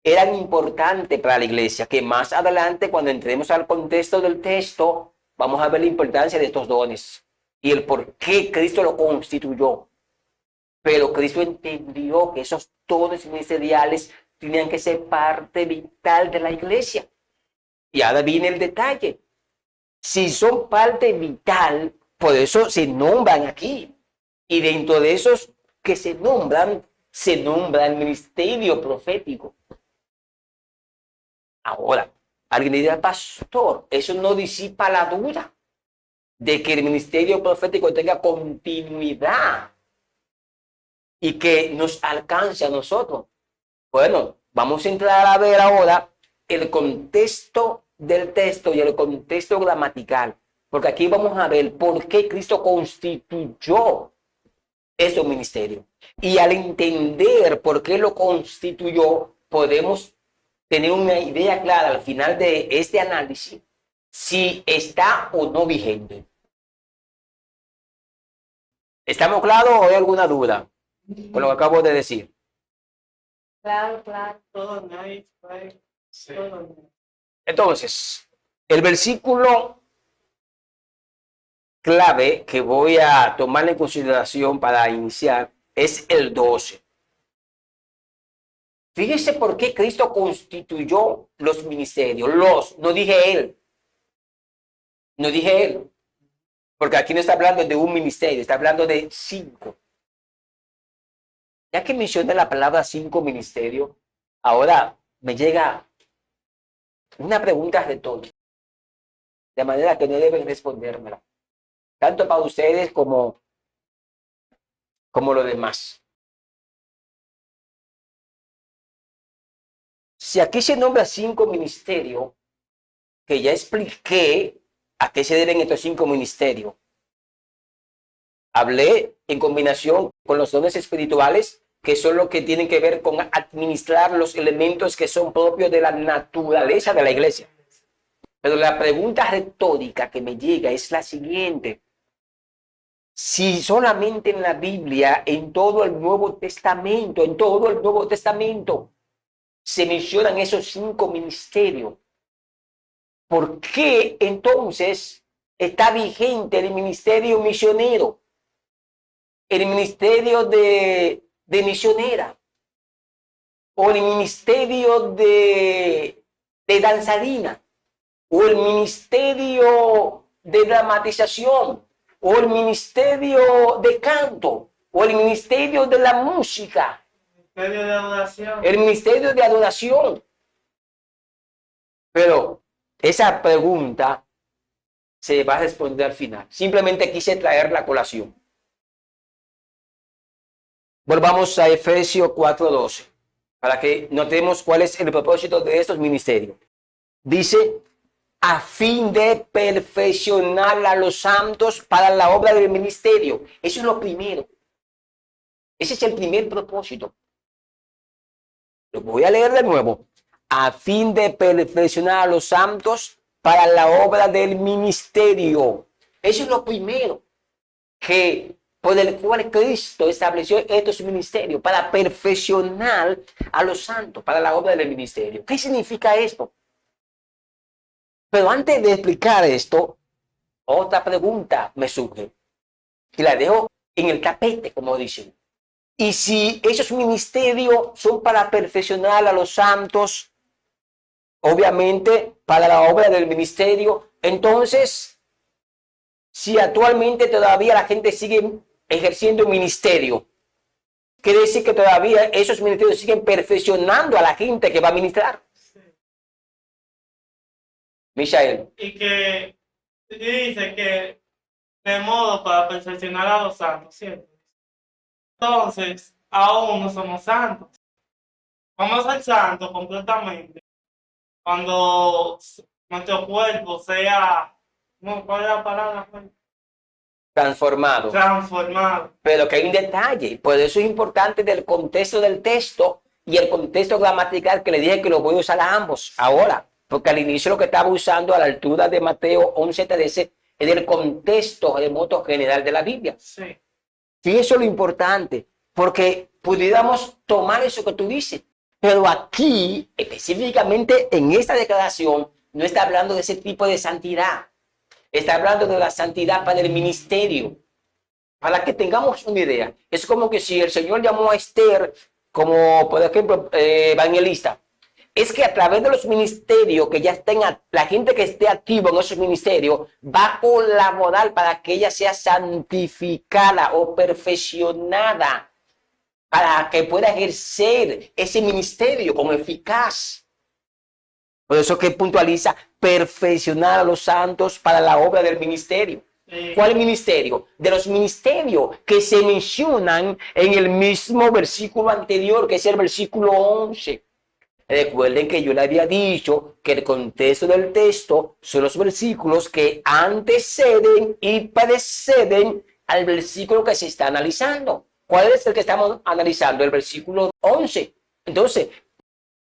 eran importantes para la iglesia, que más adelante, cuando entremos al contexto del texto, vamos a ver la importancia de estos dones y el por qué Cristo lo constituyó. Pero Cristo entendió que esos dones ministeriales tenían que ser parte vital de la iglesia. Y ahora viene el detalle. Si son parte vital, por eso se nombran aquí. Y dentro de esos que se nombra el ministerio profético. Ahora, alguien dirá, pastor, eso no disipa la duda de que el ministerio profético tenga continuidad y que nos alcance a nosotros. Bueno, vamos a entrar a ver ahora el contexto del texto y el contexto gramatical, porque aquí vamos a ver por qué Cristo constituyó ese ministerio. Y al entender por qué lo constituyó, podemos tener una idea clara al final de este análisis si está o no vigente. ¿Estamos claros o hay alguna duda con lo que acabo de decir? Claro, claro. Todo nice, right? Sí. Todo nice. Entonces, el versículo clave que voy a tomar en consideración para iniciar es el 12. Fíjese por qué Cristo constituyó los ministerios. No dije él. No dije él. Porque aquí no está hablando de un ministerio, está hablando de 5. Ya que mencioné la palabra 5 ministerios, ahora me llega una pregunta retórica, de manera que no deben respondérmela, tanto para ustedes como los demás. Si aquí se nombra 5 ministerios, que ya expliqué a qué se deben estos 5 ministerios, hablé en combinación con los dones espirituales, que son los que tienen que ver con administrar los elementos que son propios de la naturaleza de la iglesia. Pero la pregunta retórica que me llega es la siguiente. Si solamente en la Biblia, en todo el Nuevo Testamento, se mencionan esos 5 ministerios, ¿por qué entonces está vigente el ministerio misionero? El ministerio de misionera, o el ministerio de danzarina, o el ministerio de dramatización, o el ministerio de canto, o el ministerio de la música, Ministerio de adoración. el ministerio de adoración. Pero esa pregunta se va a responder al final. Simplemente quise traer la colación. Volvamos a Efesios 4:12, para que notemos cuál es el propósito de estos ministerios. Dice, a fin de perfeccionar a los santos para la obra del ministerio. Eso es lo primero. Ese es el primer propósito. Lo voy a leer de nuevo. A fin de perfeccionar a los santos para la obra del ministerio. Eso es lo primero por el cual Cristo estableció estos ministerios, para perfeccionar a los santos para la obra del ministerio. ¿Qué significa esto? Pero antes de explicar esto, otra pregunta me surge y la dejo en el tapete, como dicen. Y si esos ministerios son para perfeccionar a los santos, obviamente para la obra del ministerio, entonces, si actualmente todavía la gente sigue ejerciendo un ministerio, quiere decir que todavía esos ministerios siguen perfeccionando a la gente que va a ministrar. Sí. Michael. Y que dice que de modo para perfeccionar a los santos, ¿cierto? Entonces, aún no somos santos. Vamos a ser santos completamente cuando nuestro cuerpo sea, ¿cuál es la palabra? transformado. transformado. Pero que hay un detalle, por eso es importante del contexto del texto y el contexto gramatical que le dije que lo voy a usar a ambos ahora, porque al inicio lo que estaba usando a la altura de Mateo 11:13 es el contexto remoto general de la Biblia. Sí. Sí, eso es lo importante, porque pudiéramos tomar eso que tú dices, pero aquí, específicamente en esta declaración, no está hablando de ese tipo de santidad, está hablando de la santidad para el ministerio. Para que tengamos una idea, es como que si el Señor llamó a Esther como, por ejemplo, evangelista, es que a través de los ministerios que ya estén, la gente que esté activa en esos ministerios va a colaborar para que ella sea santificada o perfeccionada, para que pueda ejercer ese ministerio con eficaz. Por eso que puntualiza perfeccionar a los santos para la obra del ministerio. ¿Cuál ministerio? De los ministerios que se mencionan en el mismo versículo anterior, que es el versículo 11. Recuerden que yo le había dicho que el contexto del texto son los versículos que anteceden y preceden al versículo que se está analizando. ¿Cuál es el que estamos analizando? El versículo 11. Entonces,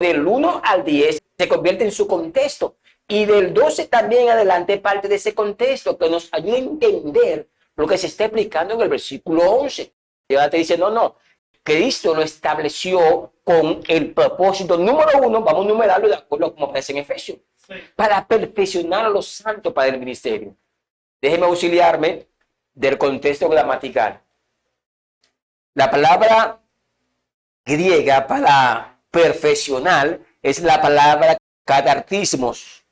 del 1 al 10 se convierte en su contexto. Y del 12 también adelante parte de ese contexto que nos ayuda a entender lo que se está explicando en el versículo 11. Y ahora te dice, no, Cristo lo estableció con el propósito número 1, vamos a numerarlo de acuerdo a como aparece en Efesios, Sí. para perfeccionar a los santos para el ministerio. Déjeme auxiliarme del contexto gramatical. La palabra griega para perfeccionar es la palabra catartismos,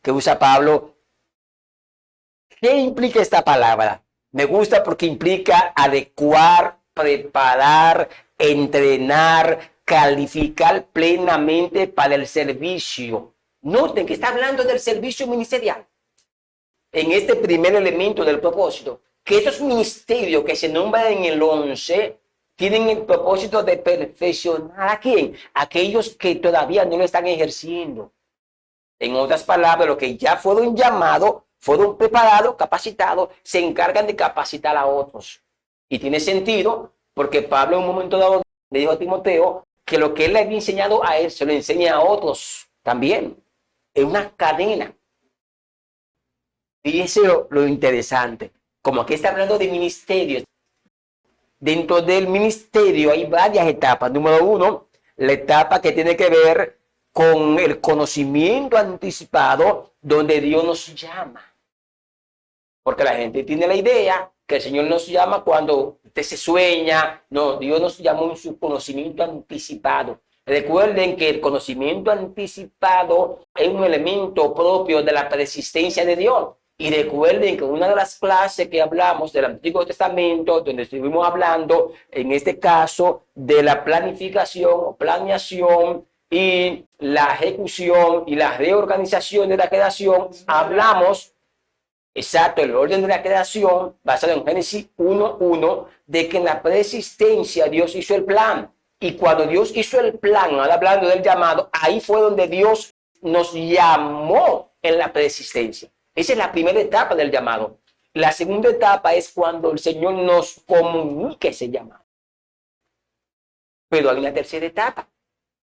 que usa Pablo. ¿Qué implica esta palabra? Me gusta porque implica adecuar, preparar, entrenar, calificar plenamente para el servicio. Noten que está hablando del servicio ministerial. En este primer elemento del propósito, que estos ministerios que se nombran en el 11 tienen el propósito de perfeccionar ¿a quién? Aquellos que todavía no lo están ejerciendo. En otras palabras, los que ya fueron llamados, fueron preparados, capacitados, se encargan de capacitar a otros. Y tiene sentido porque Pablo en un momento dado le dijo a Timoteo que lo que él le había enseñado a él se lo enseña a otros también. Es una cadena. Fíjense lo interesante. Como aquí está hablando de ministerios. Dentro del ministerio hay varias etapas. Número 1, la etapa que tiene que ver con el conocimiento anticipado donde Dios nos llama. Porque la gente tiene la idea que el Señor nos llama cuando usted se sueña. No, Dios nos llamó en su conocimiento anticipado. Recuerden que el conocimiento anticipado es un elemento propio de la persistencia de Dios. Y recuerden que una de las clases que hablamos del Antiguo Testamento, donde estuvimos hablando, en este caso, de la planificación o planeación y la ejecución y la reorganización de la creación, hablamos, exacto, el orden de la creación, basado en Génesis 1:1, de que en la persistencia Dios hizo el plan. Y cuando Dios hizo el plan, ahora hablando del llamado, ahí fue donde Dios nos llamó en la persistencia. Esa es la primera etapa del llamado. La segunda etapa es cuando el Señor nos comunica ese llamado. Pero hay una tercera etapa.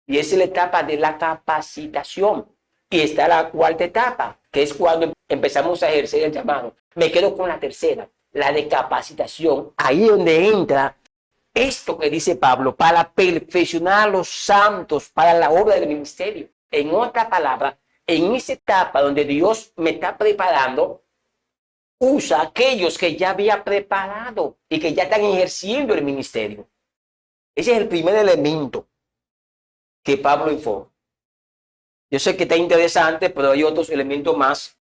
Y esa es la etapa de la capacitación. Y está la cuarta etapa, que es cuando empezamos a ejercer el llamado. Me quedo con la tercera, la de capacitación. Ahí es donde entra esto que dice Pablo, para perfeccionar a los santos para la obra del ministerio. En otra palabra, en esa etapa donde Dios me está preparando, usa a aquellos que ya había preparado y que ya están ejerciendo el ministerio. Ese es el primer elemento que Pablo enfoca. Yo sé que está interesante, pero hay otros elementos más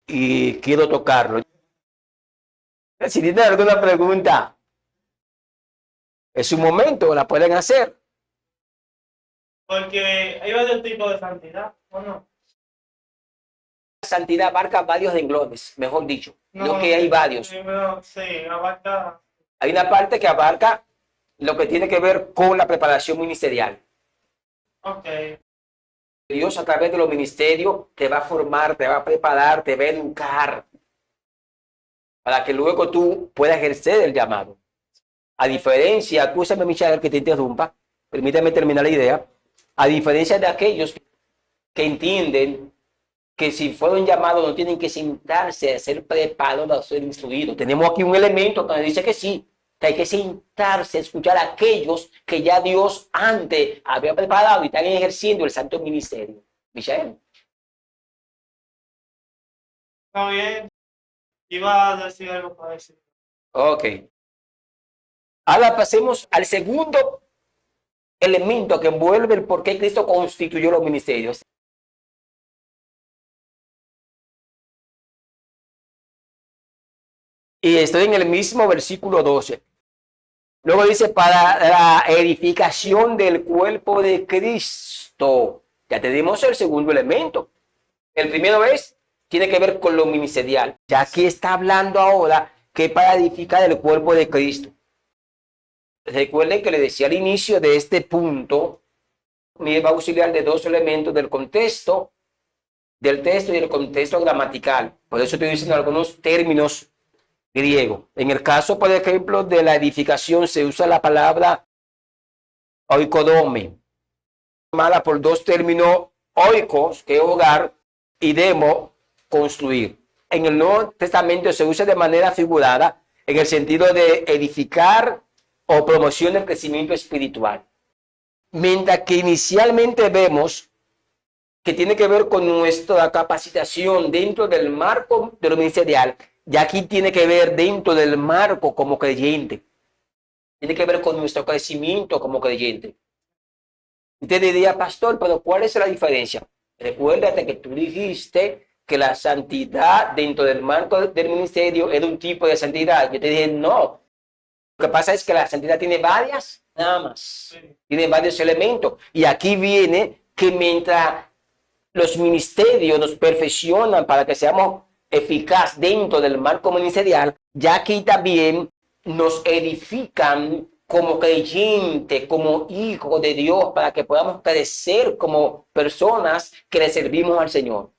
y quiero tocarlo. Si tienen alguna pregunta, es su momento, la pueden hacer. Porque hay varios tipos de santidad, ¿o no? La santidad abarca varios renglones, mejor dicho, no que hay varios. Sí, abarca. Hay una parte que abarca lo que tiene que ver con la preparación ministerial. Ok. Dios a través de los ministerios te va a formar, te va a preparar, te va a educar para que luego tú puedas ejercer el llamado. A diferencia, escúchame, Michael, que te interrumpa, permítame terminar la idea. A diferencia de aquellos que entienden que si fueron llamados no tienen que sentarse a ser preparados, a ser instruidos. Tenemos aquí un elemento que nos dice que sí, que hay que sentarse a escuchar a aquellos que ya Dios antes había preparado y están ejerciendo el santo ministerio. Michael. Está bien. Iba a decir algo para decir. Ok. Ahora pasemos al segundo elemento que envuelve el por qué Cristo constituyó los ministerios. Y estoy en el mismo versículo 12. Luego dice, para la edificación del cuerpo de Cristo. Ya tenemos el segundo elemento. El primero tiene que ver con lo ministerial. Ya aquí está hablando ahora que para edificar el cuerpo de Cristo. Recuerden que le decía al inicio de este punto, me va a auxiliar de dos elementos del contexto, del texto y del contexto gramatical. Por eso estoy diciendo algunos términos griegos. En el caso, por ejemplo, de la edificación se usa la palabra oikodome, formada por dos términos oikos, que es hogar, y demo, construir. En el Nuevo Testamento se usa de manera figurada en el sentido de edificar o promoción del crecimiento espiritual. Mientras que inicialmente vemos que tiene que ver con nuestra capacitación dentro del marco de lo ministerial, y aquí tiene que ver dentro del marco como creyente. Tiene que ver con nuestro crecimiento como creyente. Usted diría, pastor, pero ¿cuál es la diferencia? Recuérdate que tú dijiste que la santidad dentro del marco del ministerio era un tipo de santidad. Yo te dije, no. Lo que pasa es que la santidad tiene varias ramas, tiene varios elementos. Y aquí viene que mientras los ministerios nos perfeccionan para que seamos eficaces dentro del marco ministerial, ya aquí también nos edifican como creyente, como hijo de Dios, para que podamos crecer como personas que le servimos al Señor.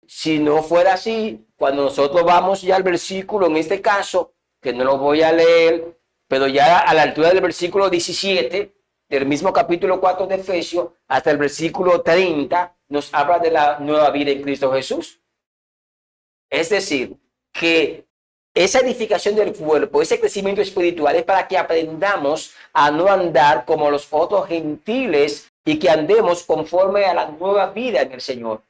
Si no fuera así, cuando nosotros vamos ya al versículo, en este caso, que no lo voy a leer, pero ya a la altura del versículo 17, del mismo capítulo 4 de Efesios, hasta el versículo 30, nos habla de la nueva vida en Cristo Jesús. Es decir, que esa edificación del cuerpo, ese crecimiento espiritual es para que aprendamos a no andar como los otros gentiles y que andemos conforme a la nueva vida en el Señor.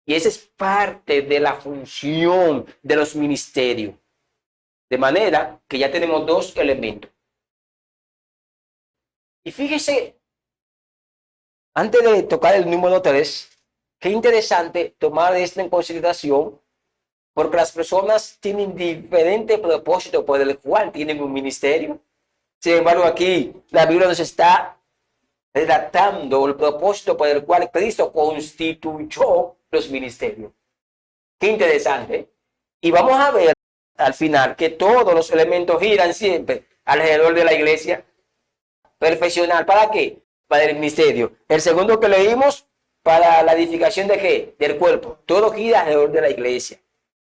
Y esa es parte de la función de los ministerios. De manera que ya tenemos dos elementos. Y fíjese, antes de tocar el número 3, qué interesante tomar esto en consideración, porque las personas tienen diferentes propósitos por el cual tienen un ministerio. Sin embargo, aquí la Biblia nos está relatando el propósito por el cual Cristo constituyó los ministerios. Qué interesante. Y vamos a ver al final que todos los elementos giran siempre alrededor de la iglesia. Perfeccionar, ¿para qué? Para el ministerio. El segundo que leímos, para la edificación de qué? Del cuerpo. Todo gira alrededor de la iglesia.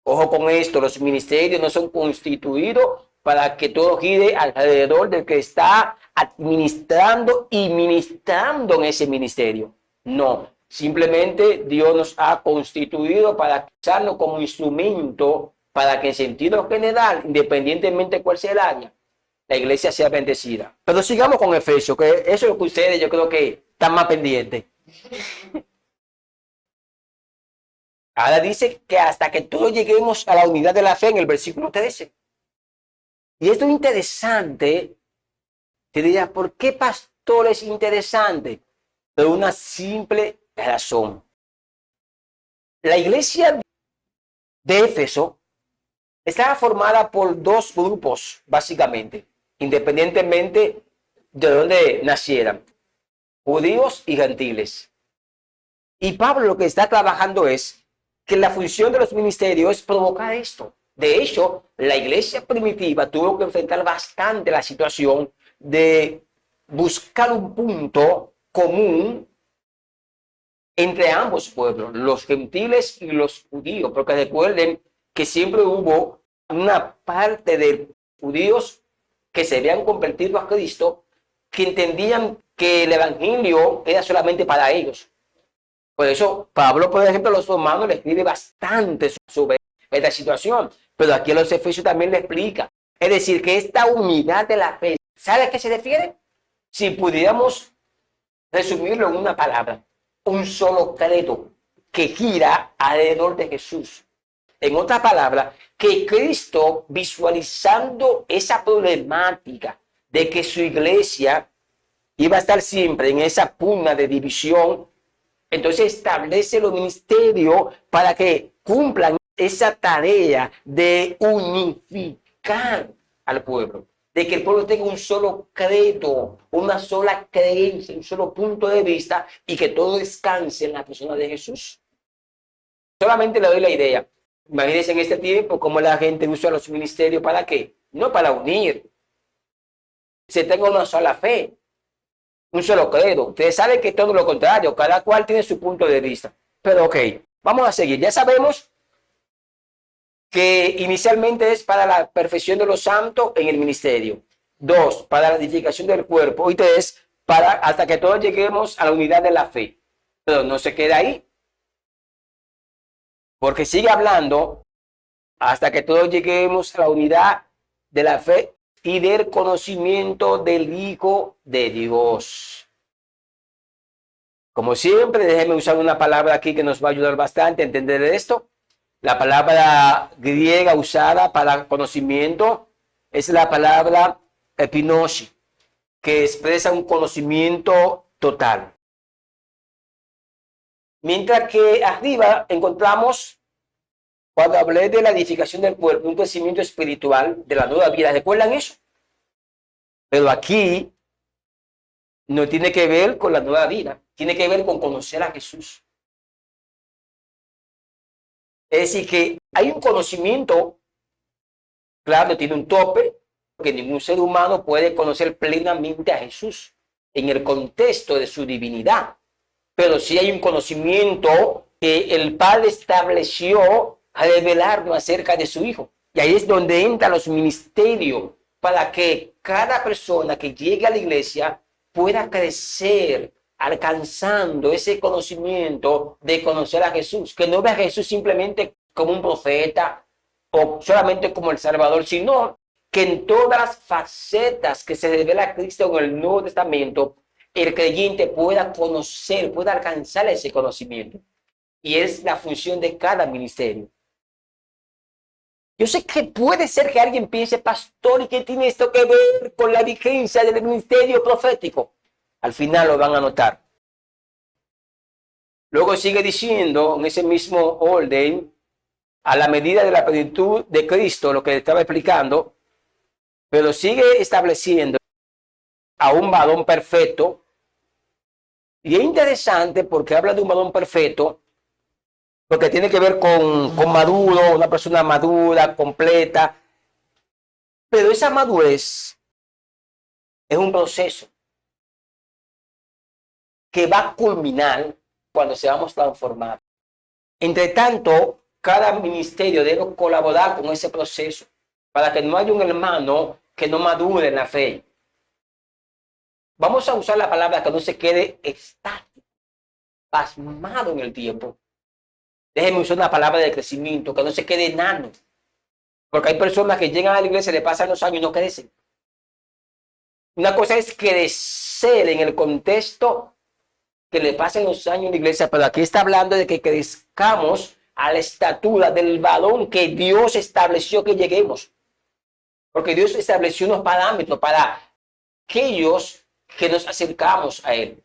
Ojo con esto, los ministerios no son constituidos para que todo gire alrededor del que está administrando y ministrando en ese ministerio. No, simplemente Dios nos ha constituido para usarnos como instrumento para que en sentido general, independientemente de cuál sea el área, la iglesia sea bendecida. Pero sigamos con Efesios, que eso es lo que ustedes yo creo que están más pendientes. Ahora dice que hasta que todos lleguemos a la unidad de la fe en el versículo 13. Y esto es interesante. Te diría, ¿por qué, pastor, es interesante? Por una simple razón. La iglesia de Éfeso estaba formada por dos grupos, básicamente, independientemente de dónde nacieran, judíos y gentiles. Y Pablo lo que está trabajando es que la función de los ministerios es provocar esto. De hecho, la iglesia primitiva tuvo que enfrentar bastante la situación de buscar un punto común entre ambos pueblos, los gentiles y los judíos, porque recuerden que siempre hubo una parte de judíos que se habían convertido a Cristo, que entendían que el evangelio era solamente para ellos. Por eso Pablo, por ejemplo, a los romanos le escribe bastante sobre esta situación, pero aquí a los efesios también le explica. Es decir, que esta unidad de la fe, ¿sabe a qué se refiere? Si pudiéramos resumirlo en una palabra, un solo credo que gira alrededor de Jesús. En otra palabra, que Cristo, visualizando esa problemática de que su iglesia iba a estar siempre en esa pugna de división, entonces establece los ministerios para que cumplan esa tarea de unificar al pueblo, de que el pueblo tenga un solo credo, una sola creencia, un solo punto de vista y que todo descanse en la persona de Jesús. Solamente le doy la idea. Imagínense en este tiempo cómo la gente usa los ministerios para qué, no para unir. Se tenga una sola fe, un solo credo. Ustedes saben que es todo lo contrario, cada cual tiene su punto de vista. Pero ok, vamos a seguir. Ya sabemos que inicialmente es para la perfección de los santos en el ministerio. 2, para la edificación del cuerpo. Y 3, para hasta que todos lleguemos a la unidad de la fe. Pero no se queda ahí, porque sigue hablando hasta que todos lleguemos a la unidad de la fe y del conocimiento del Hijo de Dios. Como siempre, déjenme usar una palabra aquí que nos va a ayudar bastante a entender esto. La palabra griega usada para conocimiento es la palabra epinosi, que expresa un conocimiento total. Mientras que arriba encontramos, cuando hablé de la edificación del cuerpo, un crecimiento espiritual de la nueva vida. ¿Recuerdan eso? Pero aquí no tiene que ver con la nueva vida, tiene que ver con conocer a Jesús. Es decir, que hay un conocimiento, claro, tiene un tope, porque ningún ser humano puede conocer plenamente a Jesús en el contexto de su divinidad. Pero sí hay un conocimiento que el Padre estableció a revelarnos acerca de su Hijo. Y ahí es donde entran los ministerios para que cada persona que llegue a la iglesia pueda crecer alcanzando ese conocimiento de conocer a Jesús. Que no vea a Jesús simplemente como un profeta o solamente como el Salvador, sino que en todas las facetas que se revela a Cristo en el Nuevo Testamento, el creyente pueda conocer, pueda alcanzar ese conocimiento. Y es la función de cada ministerio. Yo sé que puede ser que alguien piense, pastor, ¿y qué tiene esto que ver con la vigencia del ministerio profético? Al final lo van a notar. Luego sigue diciendo, en ese mismo orden, a la medida de la plenitud de Cristo, lo que estaba explicando, pero sigue estableciendo a un varón perfecto. Y es interesante porque habla de un varón perfecto, porque tiene que ver con maduro, una persona madura, completa. Pero esa madurez es un proceso que va a culminar cuando seamos transformados. Entre tanto, cada ministerio debe colaborar con ese proceso para que no haya un hermano que no madure en la fe. Vamos a usar la palabra que no se quede estático, pasmado en el tiempo. Déjenme usar una palabra de crecimiento, que no se quede enano. Porque hay personas que llegan a la iglesia, le pasan los años y no crecen. Una cosa es crecer en el contexto que le pasen los años en la iglesia, pero aquí está hablando de que crezcamos a la estatura del varón que Dios estableció que lleguemos. Porque Dios estableció unos parámetros para aquellos que nos acercamos a Él.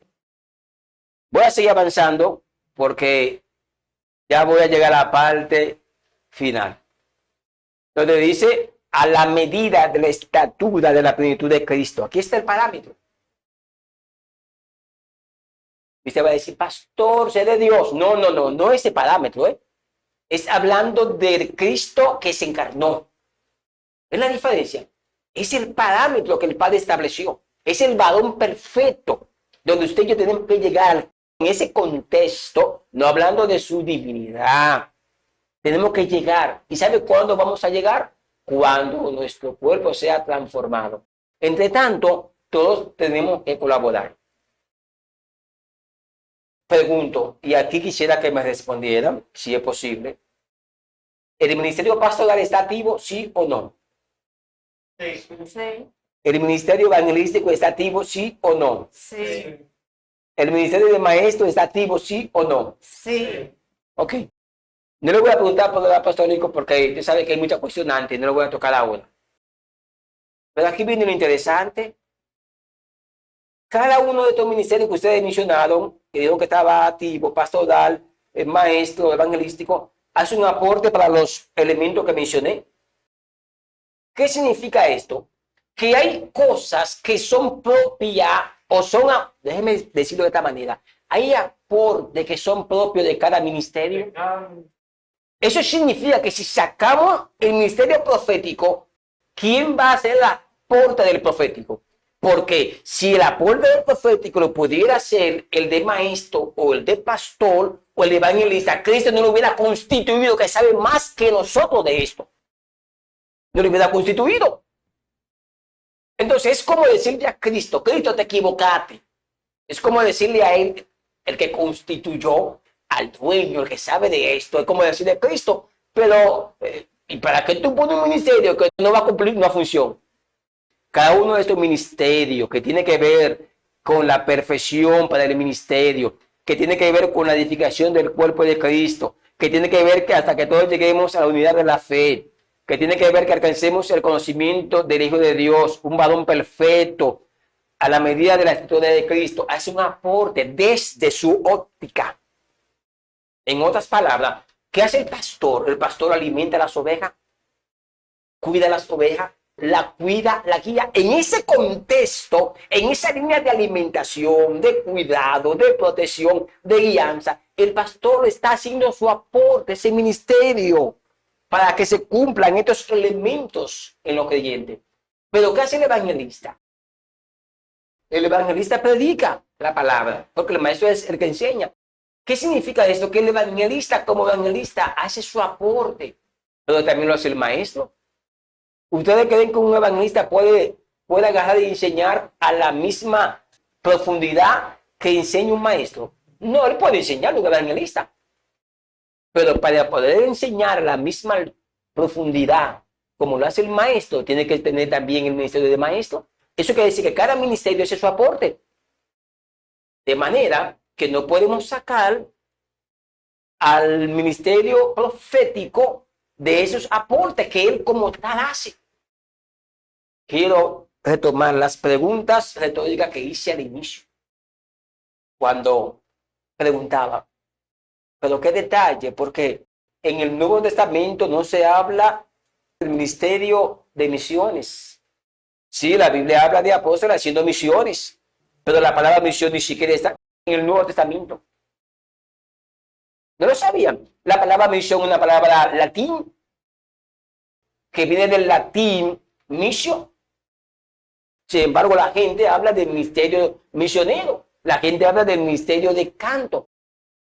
Voy a seguir avanzando porque ya voy a llegar a la parte final, donde dice a la medida de la estatura de la plenitud de Cristo. Aquí está el parámetro. Y usted va a decir, pastor, sé de Dios. No ese parámetro, es hablando del Cristo que se encarnó. ¿Es la diferencia? Es el parámetro que el Padre estableció. Es el varón perfecto, donde usted y yo tenemos que llegar en ese contexto, no hablando de su divinidad. Tenemos que llegar. ¿Y sabe cuándo vamos a llegar? cuando nuestro cuerpo sea transformado. Entre tanto, todos tenemos que colaborar. Pregunto, y aquí quisiera que me respondieran, si es posible, ¿el ministerio pastoral está activo, sí o no? Sí. Sí. ¿El ministerio evangelístico está activo, sí o no? Sí. ¿El ministerio de maestro está activo, sí o no? Sí. Ok. No le voy a preguntar por el apostólico porque usted sabe que hay mucha cuestionante, no le voy a tocar ahora. Pero aquí viene lo interesante. Cada uno de estos ministerios que ustedes mencionaron, que dijo que estaba activo, pastoral, maestro, evangelístico, hace un aporte para los elementos que mencioné. ¿Qué significa esto? Que hay cosas que son propias o son, déjeme decirlo de esta manera, hay aportes que son propios de cada ministerio. Eso significa que si sacamos el ministerio profético, ¿quién va a hacer el aporte del profético? Porque si el aporte del profético lo pudiera hacer el de maestro o el de pastor o el de evangelista, Cristo no lo hubiera constituido, que sabe más que nosotros de esto. No lo hubiera constituido. Entonces es como decirle a Cristo, Cristo, te equivocaste. Es como decirle a él, el que constituyó al dueño, el que sabe de esto, es como decirle a Cristo, pero ¿y para qué tú pones un ministerio que no va a cumplir una función? Cada uno de estos ministerios que tiene que ver con la perfección para el ministerio, que tiene que ver con la edificación del cuerpo de Cristo, que tiene que ver que hasta que todos lleguemos a la unidad de la fe, que tiene que ver que alcancemos el conocimiento del Hijo de Dios, un varón perfecto, a la medida de la estatura de Cristo, hace un aporte desde su óptica. En otras palabras, ¿qué hace el pastor? El pastor alimenta las ovejas, cuida las ovejas, la cuida, la guía. En ese contexto, en esa línea de alimentación, de cuidado, de protección, de guianza, el pastor está haciendo su aporte, ese ministerio, para que se cumplan estos elementos en los creyentes. Pero ¿qué hace el evangelista? El evangelista predica la palabra, porque el maestro es el que enseña. ¿Qué significa esto? Que el evangelista como evangelista hace su aporte, pero también lo hace el maestro. ¿Ustedes creen que un evangelista puede agarrar y enseñar a la misma profundidad que enseña un maestro? No, él puede enseñar a un evangelista, pero para poder enseñar a la misma profundidad como lo hace el maestro, tiene que tener también el ministerio de maestro. Eso quiere decir que cada ministerio hace su aporte. De manera que no podemos sacar al ministerio profético de esos aportes que él como tal hace. Quiero retomar las preguntas retóricas que hice al inicio. Cuando preguntaba, ¿pero qué detalle? Porque en el Nuevo Testamento no se habla del ministerio de misiones. Sí, la Biblia habla de apóstoles haciendo misiones, pero la palabra misión ni siquiera está en el Nuevo Testamento. ¿No lo sabían? La palabra misión es una palabra latín que viene del latín misio. Sin embargo, la gente habla del ministerio misionero. La gente habla del ministerio de canto.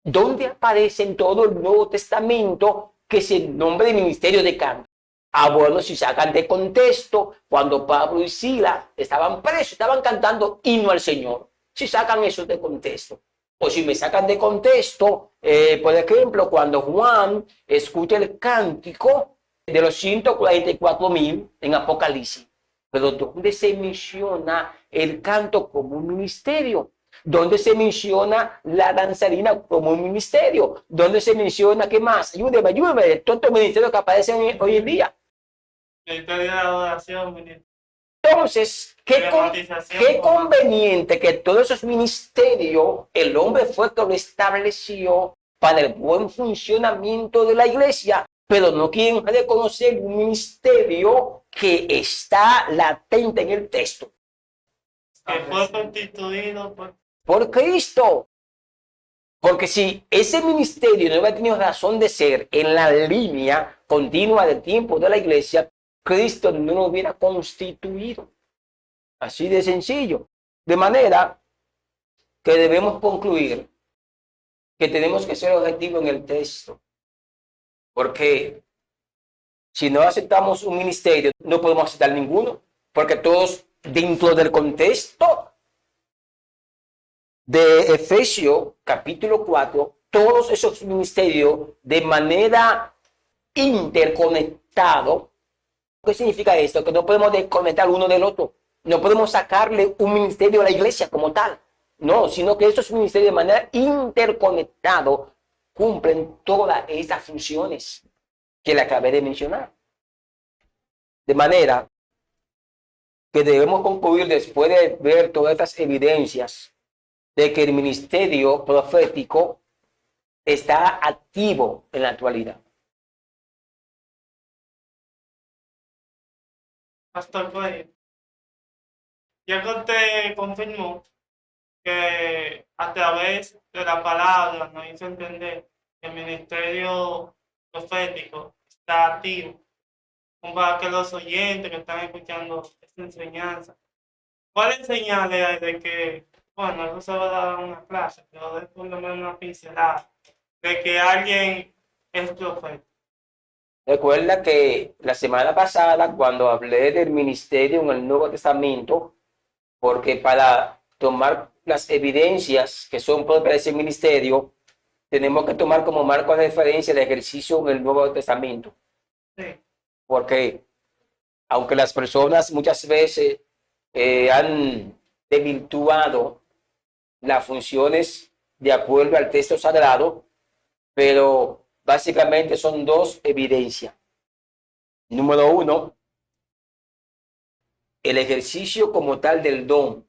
¿Dónde aparece en todo el Nuevo Testamento que se nombre de ministerio de canto? Ah, bueno, si sacan de contexto, cuando Pablo y Sila estaban presos, estaban cantando himno al Señor. Si sacan eso de contexto. O si me sacan de contexto, por ejemplo, cuando Juan escucha el cántico de los 144,000 en Apocalipsis. Pero ¿dónde se menciona el canto como un ministerio? ¿Dónde se menciona la danzarina como un ministerio? ¿Dónde se menciona qué más? Ayúdeme, todos estos ministerios que aparecen hoy en día. Ministerio de adoración, ministerio Entonces, de qué dramatización. conveniente que todos esos ministerios, el hombre fue que lo estableció para el buen funcionamiento de la iglesia, pero no quieren reconocer un ministerio que está latente en el texto. Que fue constituido Por Cristo. Porque si ese ministerio no hubiera tenido razón de ser en la línea continua del tiempo de la iglesia, Cristo no lo hubiera constituido. Así de sencillo. De manera que debemos concluir que tenemos que ser objetivos en el texto. Porque Si no aceptamos un ministerio, no podemos aceptar ninguno, porque todos dentro del contexto de Efesios capítulo 4, todos esos ministerios de manera interconectado. ¿Qué significa esto? Que no podemos desconectar uno del otro. No podemos sacarle un ministerio a la iglesia como tal. No, sino que estos ministerios de manera interconectado cumplen todas estas funciones que le acabé de mencionar. De manera que debemos concluir, después de ver todas estas evidencias, de que el ministerio profético está activo en la actualidad. Pastor Cuello, ya que usted confirmó que a través de la palabra nos hizo entender que el ministerio profético está activo, como para que los oyentes que están escuchando esta enseñanza, ¿cuáles señales hay de que, bueno, eso se va a dar una clase, pero de por lo menos una pincelada, de que alguien es profeta? Recuerda que la semana pasada, cuando hablé del ministerio en el Nuevo Testamento, porque para tomar las evidencias que son propias de ese ministerio, tenemos que tomar como marco de referencia el ejercicio en el Nuevo Testamento. Sí. Porque aunque las personas muchas veces han desvirtuado las funciones de acuerdo al texto sagrado, pero básicamente son dos evidencias. Número uno, el ejercicio como tal del don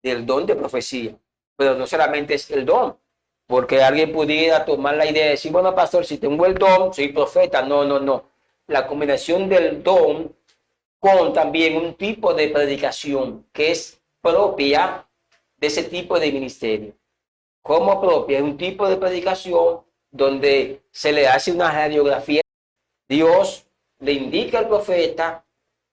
de profecía. Pero no solamente es el don, porque alguien pudiera tomar la idea de decir, bueno, pastor, si tengo el don, soy profeta. No, no, no. La combinación del don con también un tipo de predicación que es propia de ese tipo de ministerio. Como propia, es un tipo de predicación donde se le hace una radiografía. Dios le indica al profeta,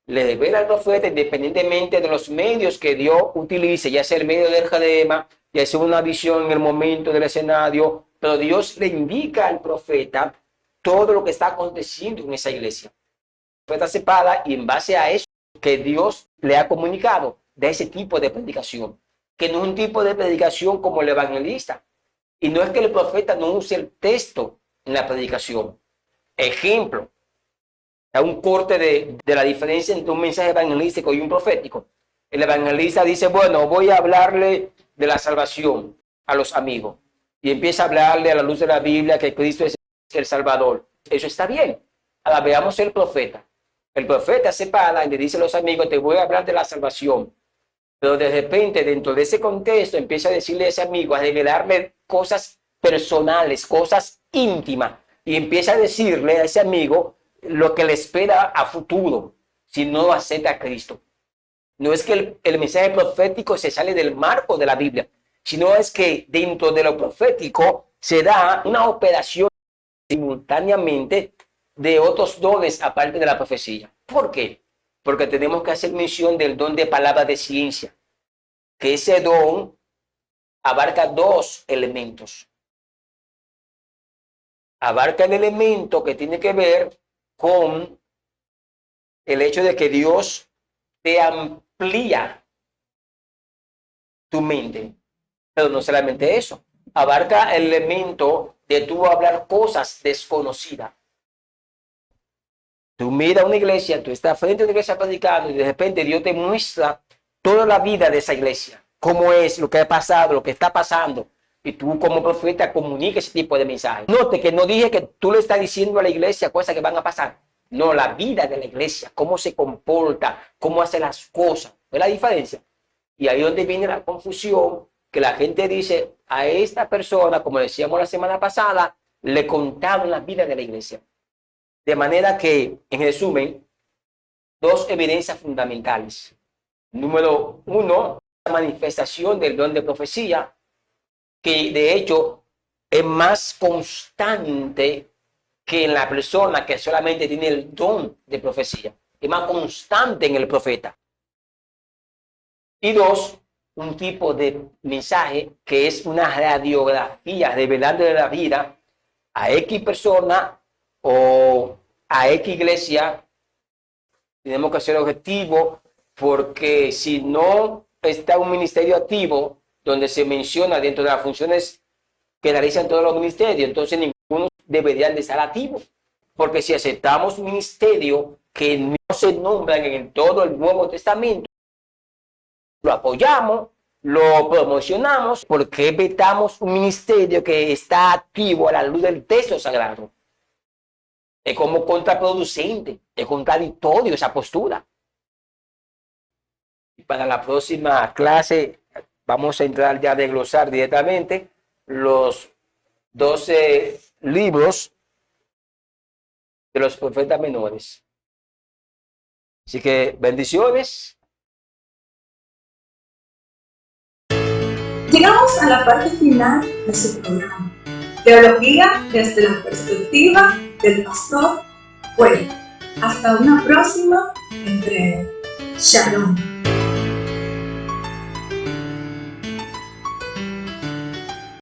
le revela al profeta, independientemente de los medios que Dios utilice, ya sea el medio del cadema, ya sea una visión en el momento del escenario, pero Dios le indica al profeta todo lo que está aconteciendo en esa iglesia. El profeta se para y en base a eso que Dios le ha comunicado de ese tipo de predicación, que no es un tipo de predicación como el evangelista. Y no es que el profeta no use el texto en la predicación. Ejemplo, da un corte de la diferencia entre un mensaje evangelístico y un profético. El evangelista dice, bueno, voy a hablarle de la salvación a los amigos. Y empieza a hablarle a la luz de la Biblia que Cristo es el Salvador. Eso está bien. Ahora veamos el profeta. El profeta se para y le dice a los amigos, te voy a hablar de la salvación. Pero de repente, dentro de ese contexto, empieza a decirle a ese amigo, a revelarle cosas personales, cosas íntimas. Y empieza a decirle a ese amigo lo que le espera a futuro si no acepta a Cristo. No es que el mensaje profético se sale del marco de la Biblia, sino es que dentro de lo profético se da una operación simultáneamente de otros dones aparte de la profecía. ¿Por qué? Porque tenemos que hacer mención del don de palabra de ciencia, que ese don abarca dos elementos. Abarca el elemento que tiene que ver con el hecho de que Dios te amplía tu mente, pero no solamente eso, abarca el elemento de tú hablar cosas desconocidas. Tú miras una iglesia, tú estás frente a una iglesia predicando y de repente Dios te muestra toda la vida de esa iglesia, cómo es, lo que ha pasado, lo que está pasando, y tú como profeta comunicas ese tipo de mensaje. Note que no dije que tú le estás diciendo a la iglesia cosas que van a pasar. No, la vida de la iglesia, cómo se comporta, cómo hace las cosas. ¿Ves la diferencia? Y ahí es donde viene la confusión, que la gente dice, a esta persona, como decíamos la semana pasada, le contaron la vida de la iglesia. De manera que, en resumen, dos evidencias fundamentales. Número uno, la manifestación del don de profecía, que de hecho es más constante que en la persona que solamente tiene el don de profecía. Es más constante en el profeta. Y dos, un tipo de mensaje que es una radiografía revelando de la vida a X persona o a X iglesia, tenemos que ser objetivos, porque si no está un ministerio activo, donde se menciona dentro de las funciones que realizan todos los ministerios, entonces ninguno deberían de estar activos. Porque si aceptamos un ministerio que no se nombran en todo el Nuevo Testamento, lo apoyamos, lo promocionamos, porque vetamos un ministerio que está activo a la luz del texto sagrado. Es como contraproducente, es contradictorio esa postura. Y para la próxima clase vamos a entrar ya a desglosar directamente los 12 libros de los profetas menores. Así que bendiciones. Llegamos a la parte final de su programa. Teología desde la perspectiva del pastor Pueblo. Hasta una próxima entrega. Shalom.